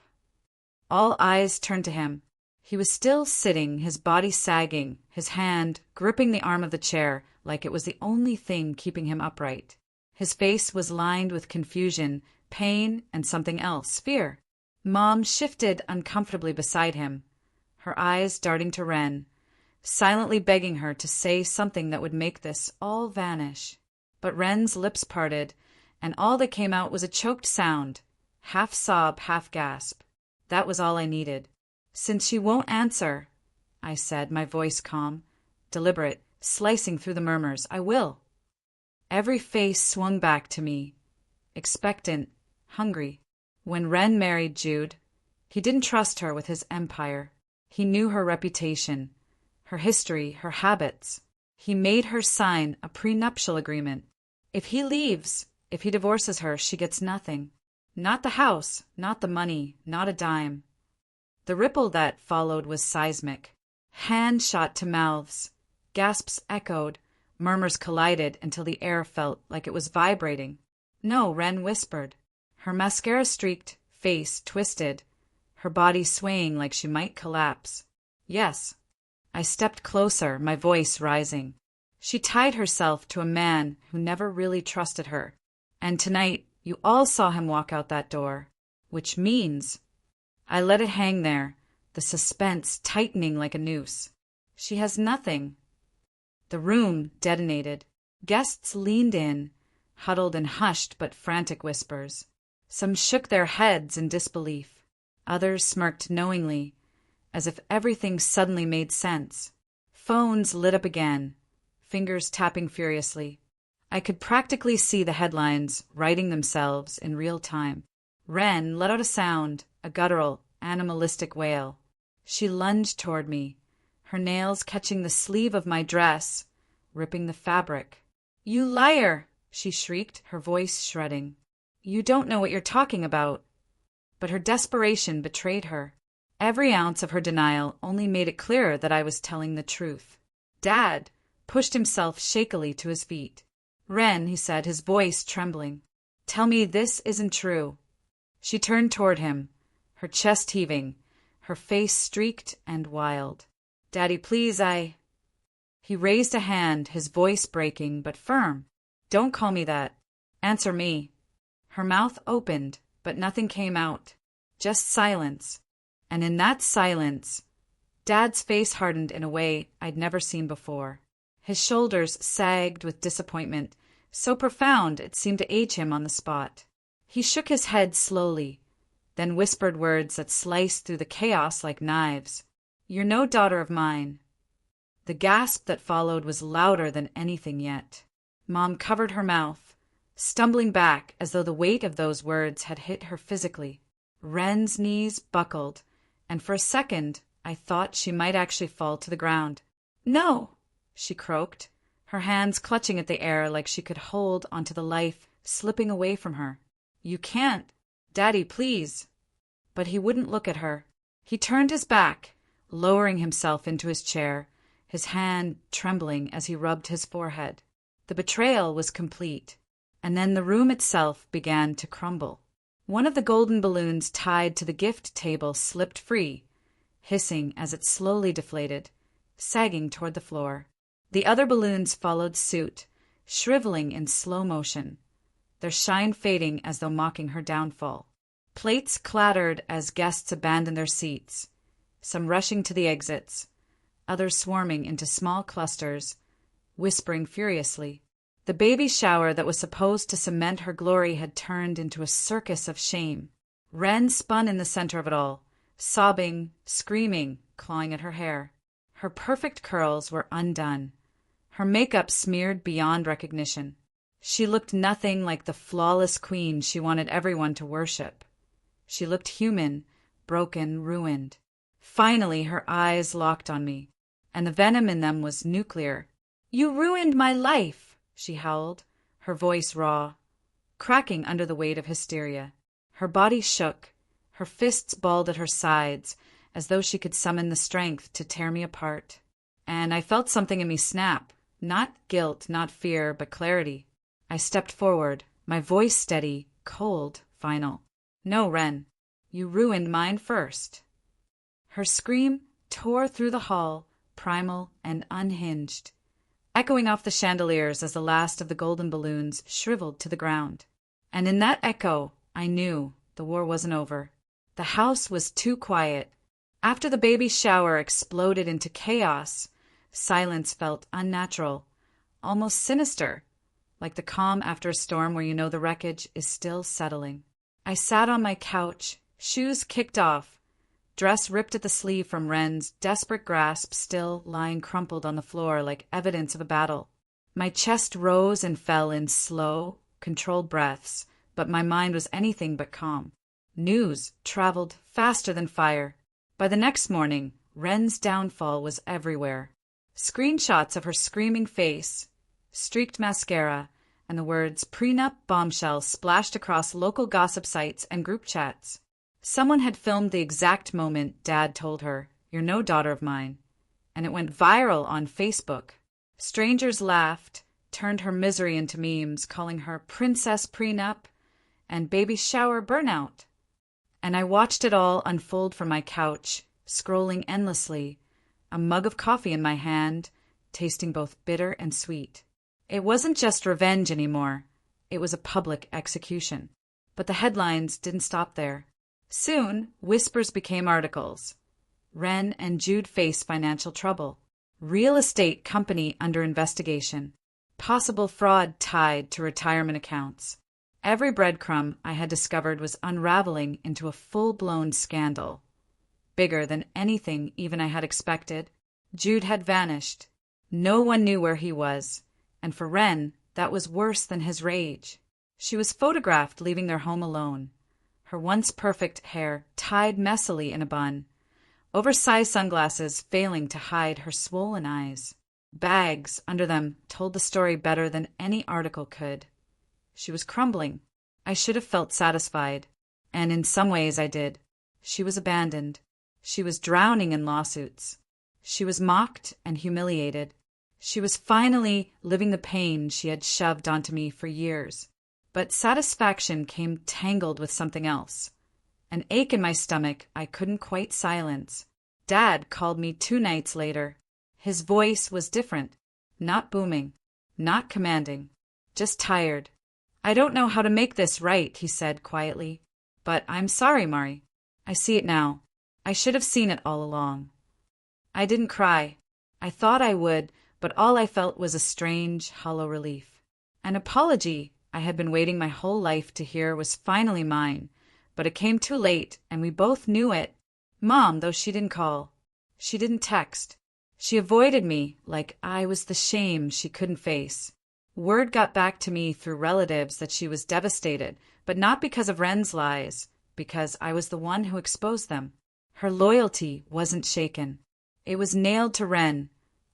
All eyes turned to him. He was still sitting, his body sagging, his hand gripping the arm of the chair like it was the only thing keeping him upright. His face was lined with confusion, pain, and something else, fear. Mom shifted uncomfortably beside him, her eyes darting to Wren, silently begging her to say something that would make this all vanish. But Wren's lips parted, and all that came out was a choked sound, half sob, half gasp. That was all I needed. "Since she won't answer," I said, my voice calm, deliberate, slicing through the murmurs, "I will." Every face swung back to me, expectant, hungry. When Wren married Jude, he didn't trust her with his empire. He knew her reputation, her history, her habits. He made her sign a prenuptial agreement. If he leaves, if he divorces her, she gets nothing. Not the house, not the money, not a dime. The ripple that followed was seismic. Hands shot to mouths. Gasps echoed. Murmurs collided until the air felt like it was vibrating. "No," Wren whispered. Her mascara-streaked face twisted, her body swaying like she might collapse. "Yes." I stepped closer, my voice rising. She tied herself to a man who never really trusted her. And tonight, you all saw him walk out that door. Which means... I let it hang there, the suspense tightening like a noose. She has nothing. The room detonated. Guests leaned in, huddled in hushed but frantic whispers. Some shook their heads in disbelief. Others smirked knowingly, as if everything suddenly made sense. Phones lit up again, fingers tapping furiously. I could practically see the headlines writing themselves in real time. Wren let out a sound, a guttural, animalistic wail. She lunged toward me, her nails catching the sleeve of my dress, ripping the fabric. "You liar!" she shrieked, her voice shredding. "You don't know what you're talking about." But her desperation betrayed her. Every ounce of her denial only made it clearer that I was telling the truth. Dad pushed himself shakily to his feet. "Wren," he said, his voice trembling, "tell me this isn't true." She turned toward him, her chest heaving, her face streaked and wild. "Daddy, please, He raised a hand, his voice breaking but firm. "Don't call me that. Answer me." Her mouth opened, but nothing came out. Just silence. And in that silence, Dad's face hardened in a way I'd never seen before. His shoulders sagged with disappointment, so profound it seemed to age him on the spot. He shook his head slowly, then whispered words that sliced through the chaos like knives. "You're no daughter of mine." The gasp that followed was louder than anything yet. Mom covered her mouth, stumbling back as though the weight of those words had hit her physically. Wren's knees buckled, and for a second I thought she might actually fall to the ground. "No!" she croaked, her hands clutching at the air like she could hold onto the life slipping away from her. "You can't. Daddy, please." But he wouldn't look at her. He turned his back, lowering himself into his chair, his hand trembling as he rubbed his forehead. The betrayal was complete, and then the room itself began to crumble. One of the golden balloons tied to the gift table slipped free, hissing as it slowly deflated, sagging toward the floor. The other balloons followed suit, shriveling in slow motion, their shine fading as though mocking her downfall. Plates clattered as guests abandoned their seats, some rushing to the exits, others swarming into small clusters, whispering furiously. The baby shower that was supposed to cement her glory had turned into a circus of shame. Wren spun in the center of it all, sobbing, screaming, clawing at her hair. Her perfect curls were undone, her makeup smeared beyond recognition. She looked nothing like the flawless queen she wanted everyone to worship. She looked human, broken, ruined. Finally, her eyes locked on me, and the venom in them was nuclear. "You ruined my life!" she howled, her voice raw, cracking under the weight of hysteria. Her body shook, her fists balled at her sides, as though she could summon the strength to tear me apart. And I felt something in me snap, not guilt, not fear, but clarity. I stepped forward, my voice steady, cold, final. "No, Wren, You ruined mine first." Her scream tore through the hall, primal and unhinged, echoing off the chandeliers as the last of the golden balloons shriveled to the ground. And in that echo, I knew the war wasn't over. The house was too quiet. After the baby shower exploded into chaos, silence felt unnatural, almost sinister, like the calm after a storm where you know the wreckage is still settling. I sat on my couch, shoes kicked off, dress ripped at the sleeve from Wren's desperate grasp still lying crumpled on the floor like evidence of a battle. My chest rose and fell in slow, controlled breaths, but my mind was anything but calm. News traveled faster than fire. By the next morning, Wren's downfall was everywhere. Screenshots of her screaming face, streaked mascara, and the words prenup bombshell splashed across local gossip sites and group chats. Someone had filmed the exact moment Dad told her, "You're no daughter of mine," and it went viral on Facebook. Strangers laughed, turned her misery into memes, calling her princess prenup and baby shower burnout. And I watched it all unfold from my couch, scrolling endlessly, a mug of coffee in my hand, tasting both bitter and sweet. It wasn't just revenge anymore. It was a public execution. But the headlines didn't stop there. Soon, whispers became articles. Wren and Jude face financial trouble. Real estate company under investigation. Possible fraud tied to retirement accounts. Every breadcrumb I had discovered was unraveling into a full-blown scandal. Bigger than anything even I had expected. Jude had vanished. No one knew where he was. And for Wren, that was worse than his rage. She was photographed leaving their home alone. Her once perfect hair tied messily in a bun. Oversized sunglasses failing to hide her swollen eyes. Bags under them told the story better than any article could. She was crumbling. I should have felt satisfied. And in some ways I did. She was abandoned. She was drowning in lawsuits. She was mocked and humiliated. She was finally living the pain she had shoved onto me for years. But satisfaction came tangled with something else. An ache in my stomach I couldn't quite silence. Dad called me 2 nights later. His voice was different. Not booming. Not commanding. Just tired. "I don't know how to make this right," he said quietly. "But I'm sorry, Mari. I see it now. I should have seen it all along." I didn't cry. I thought I would, but all I felt was a strange, hollow relief. An apology I had been waiting my whole life to hear was finally mine, but it came too late, and we both knew it. Mom, though she didn't call. She didn't text. She avoided me like I was the shame she couldn't face. Word got back to me through relatives that she was devastated, but not because of Wren's lies, because I was the one who exposed them. Her loyalty wasn't shaken. It was nailed to Wren,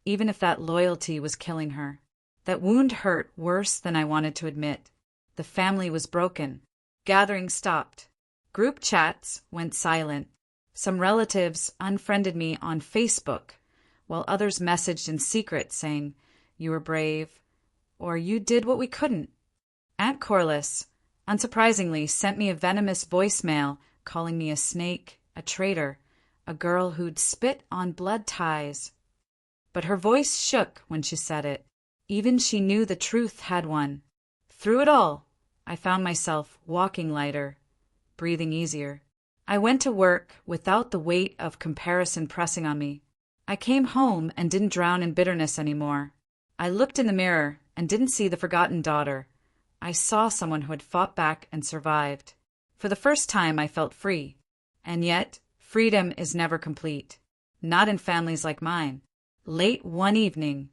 even if that loyalty was killing her. That wound hurt worse than I wanted to admit. The family was broken. Gatherings stopped. Group chats went silent. Some relatives unfriended me on Facebook, while others messaged in secret saying, "You were brave," or "You did what we couldn't." Aunt Corliss, unsurprisingly, sent me a venomous voicemail calling me a snake, a traitor, a girl who'd spit on blood ties. But her voice shook when she said it. Even she knew the truth had won. Through it all, I found myself walking lighter, breathing easier. I went to work without the weight of comparison pressing on me. I came home and didn't drown in bitterness anymore. I looked in the mirror and didn't see the forgotten daughter. I saw someone who had fought back and survived. For the first time, I felt free. And yet, freedom is never complete. Not in families like mine. Late one evening,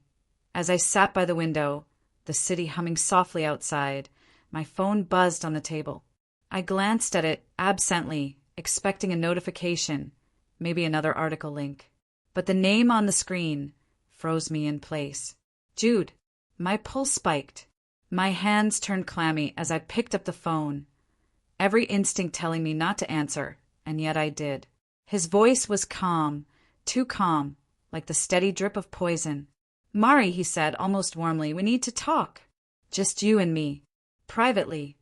as I sat by the window, the city humming softly outside, my phone buzzed on the table. I glanced at it absently, expecting a notification, maybe another article link. But the name on the screen froze me in place. Jude. My pulse spiked. My hands turned clammy as I picked up the phone. Every instinct telling me not to answer, and yet I did. His voice was calm, too calm, like the steady drip of poison. "Mari," he said, almost warmly, "we need to talk. Just you and me. Privately."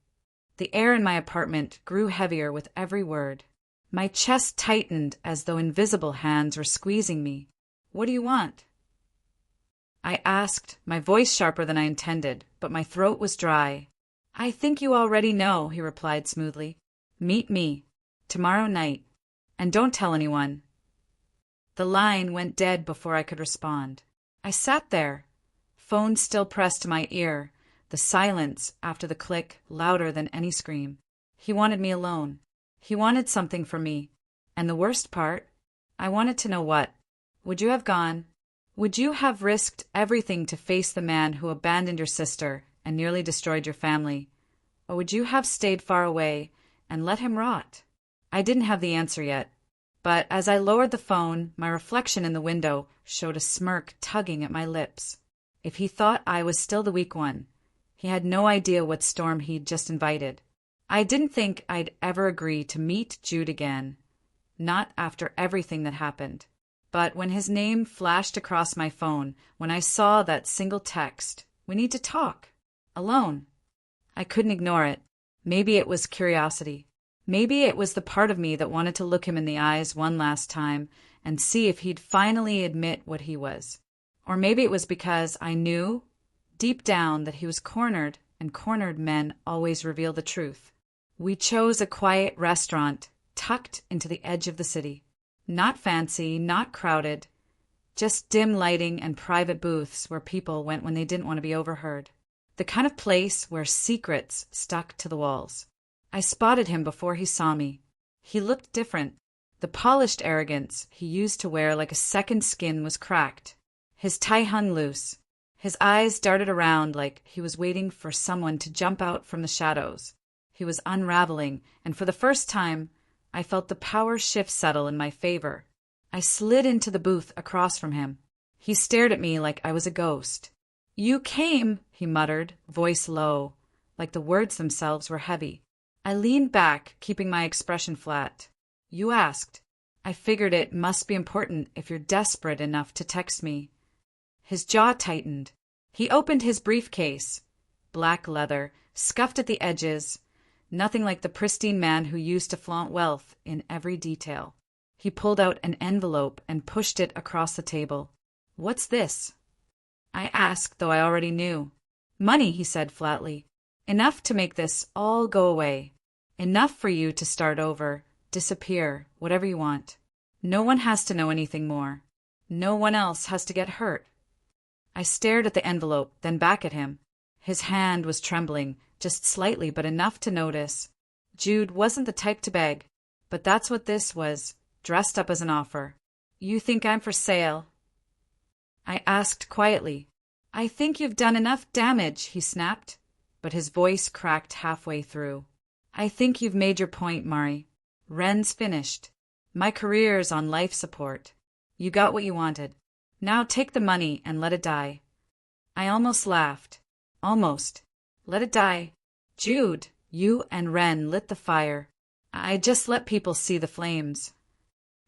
The air in my apartment grew heavier with every word. My chest tightened as though invisible hands were squeezing me. "What do you want?" I asked, my voice sharper than I intended, but my throat was dry. "I think you already know," he replied smoothly. "Meet me. Tomorrow night. And don't tell anyone." The line went dead before I could respond. I sat there, phone still pressed to my ear, the silence after the click louder than any scream. He wanted me alone. He wanted something from me. And the worst part, I wanted to know what. "Would you have gone? Would you have risked everything to face the man who abandoned your sister and nearly destroyed your family? Or would you have stayed far away and let him rot?" I didn't have the answer yet, but as I lowered the phone, my reflection in the window showed a smirk tugging at my lips. If he thought I was still the weak one, he had no idea what storm he'd just invited. I didn't think I'd ever agree to meet Jude again, not after everything that happened. But when his name flashed across my phone, when I saw that single text, "We need to talk," alone, I couldn't ignore it. Maybe it was curiosity. Maybe it was the part of me that wanted to look him in the eyes one last time and see if he'd finally admit what he was. Or maybe it was because I knew, deep down, that he was cornered, and cornered men always reveal the truth. We chose a quiet restaurant tucked into the edge of the city. Not fancy, not crowded, just dim lighting and private booths where people went when they didn't want to be overheard. The kind of place where secrets stuck to the walls. I spotted him before he saw me. He looked different. The polished arrogance he used to wear like a second skin was cracked. His tie hung loose. His eyes darted around like he was waiting for someone to jump out from the shadows. He was unraveling, and for the first time, I felt the power shift settle in my favor. I slid into the booth across from him. He stared at me like I was a ghost. "You came," he muttered, voice low, like the words themselves were heavy. I leaned back, keeping my expression flat. "You asked. I figured it must be important if you're desperate enough to text me." His jaw tightened. He opened his briefcase. Black leather, scuffed at the edges, nothing like the pristine man who used to flaunt wealth in every detail. He pulled out an envelope and pushed it across the table. "What's this?" I asked, though I already knew. "Money," he said flatly. "Enough to make this all go away. Enough for you to start over, disappear, whatever you want. No one has to know anything more. No one else has to get hurt." I stared at the envelope, then back at him. His hand was trembling, just slightly, but enough to notice. Jude wasn't the type to beg, but that's what this was, dressed up as an offer. "You think I'm for sale?" I asked quietly. "I think you've done enough damage," he snapped, but his voice cracked halfway through. "I think you've made your point, Mari. Wren's finished. My career's on life support. You got what you wanted. Now take the money and let it die." I almost laughed. Almost. Let it die. "Jude, you and Wren lit the fire. I just let people see the flames."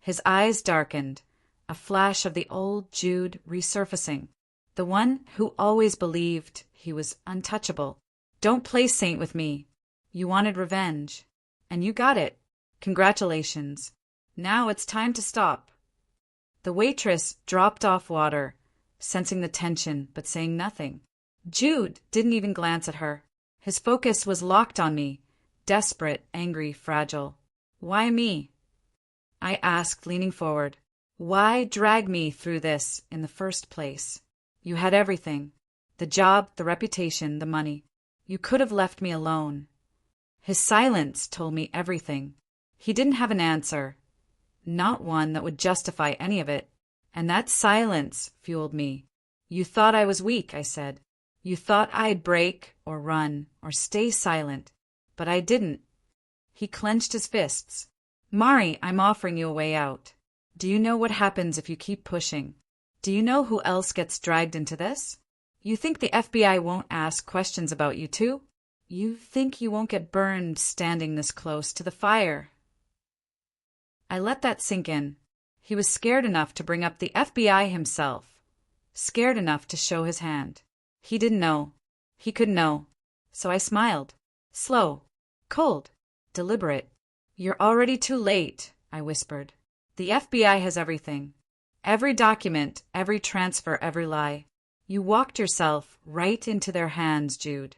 His eyes darkened, a flash of the old Jude resurfacing, the one who always believed he was untouchable. "Don't play saint with me. You wanted revenge. And you got it. Congratulations. Now it's time to stop." The waitress dropped off water, sensing the tension but saying nothing. Jude didn't even glance at her. His focus was locked on me, desperate, angry, fragile. "Why me?" I asked, leaning forward. "Why drag me through this in the first place? You had everything. The job, the reputation, the money. You could have left me alone." His silence told me everything. He didn't have an answer, not one that would justify any of it, and that silence fueled me. "You thought I was weak," I said. "You thought I'd break or run or stay silent, but I didn't." He clenched his fists. "Mari, I'm offering you a way out. Do you know what happens if you keep pushing? Do you know who else gets dragged into this? You think the FBI won't ask questions about you too? You think you won't get burned standing this close to the fire?" I let that sink in. He was scared enough to bring up the FBI himself, scared enough to show his hand. He didn't know. He could know. So I smiled. Slow, cold, deliberate. You're already too late, I whispered. The FBI has everything. Every document, every transfer, every lie. You walked yourself right into their hands, Jude.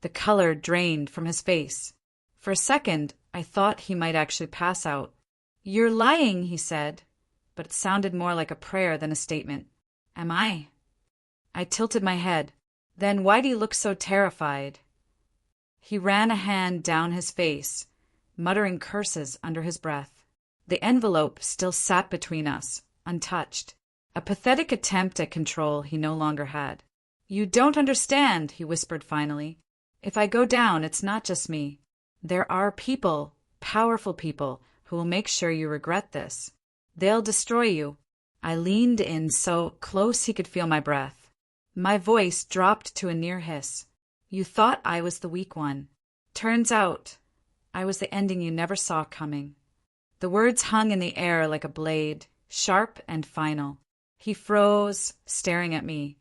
The color drained from his face. For a second, I thought he might actually pass out. You're lying, he said, but it sounded more like a prayer than a statement. Am I? I tilted my head. Then why do you look so terrified? He ran a hand down his face, muttering curses under his breath. The envelope still sat between us, untouched. A pathetic attempt at control he no longer had. You don't understand, he whispered finally. If I go down, it's not just me. There are people, powerful people, who will make sure you regret this. They'll destroy you. I leaned in so close he could feel my breath. My voice dropped to a near hiss. You thought I was the weak one. Turns out, I was the ending you never saw coming. The words hung in the air like a blade, sharp and final. He froze, staring at me,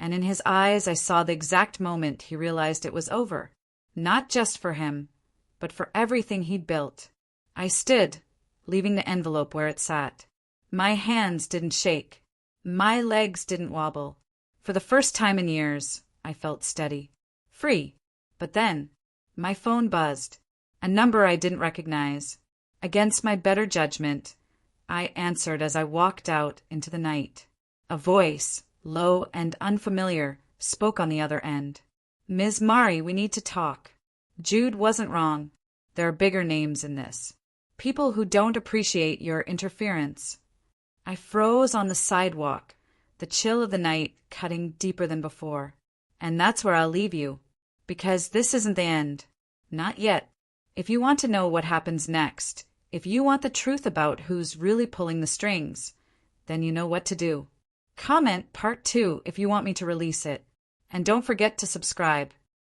and in his eyes I saw the exact moment he realized it was over. Not just for him, but for everything he'd built. I stood, leaving the envelope where it sat. My hands didn't shake. My legs didn't wobble. For the first time in years, I felt steady. Free. But then, my phone buzzed. A number I didn't recognize. Against my better judgment, I answered as I walked out into the night. A voice, low and unfamiliar, spoke on the other end. Ms. Mari, we need to talk. Jude wasn't wrong. There are bigger names in this. People who don't appreciate your interference. I froze on the sidewalk, the chill of the night cutting deeper than before. And that's where I'll leave you. Because this isn't the end. Not yet. If you want to know what happens next, if you want the truth about who's really pulling the strings, then you know what to do. Comment part 2 if you want me to release it. And don't forget to subscribe.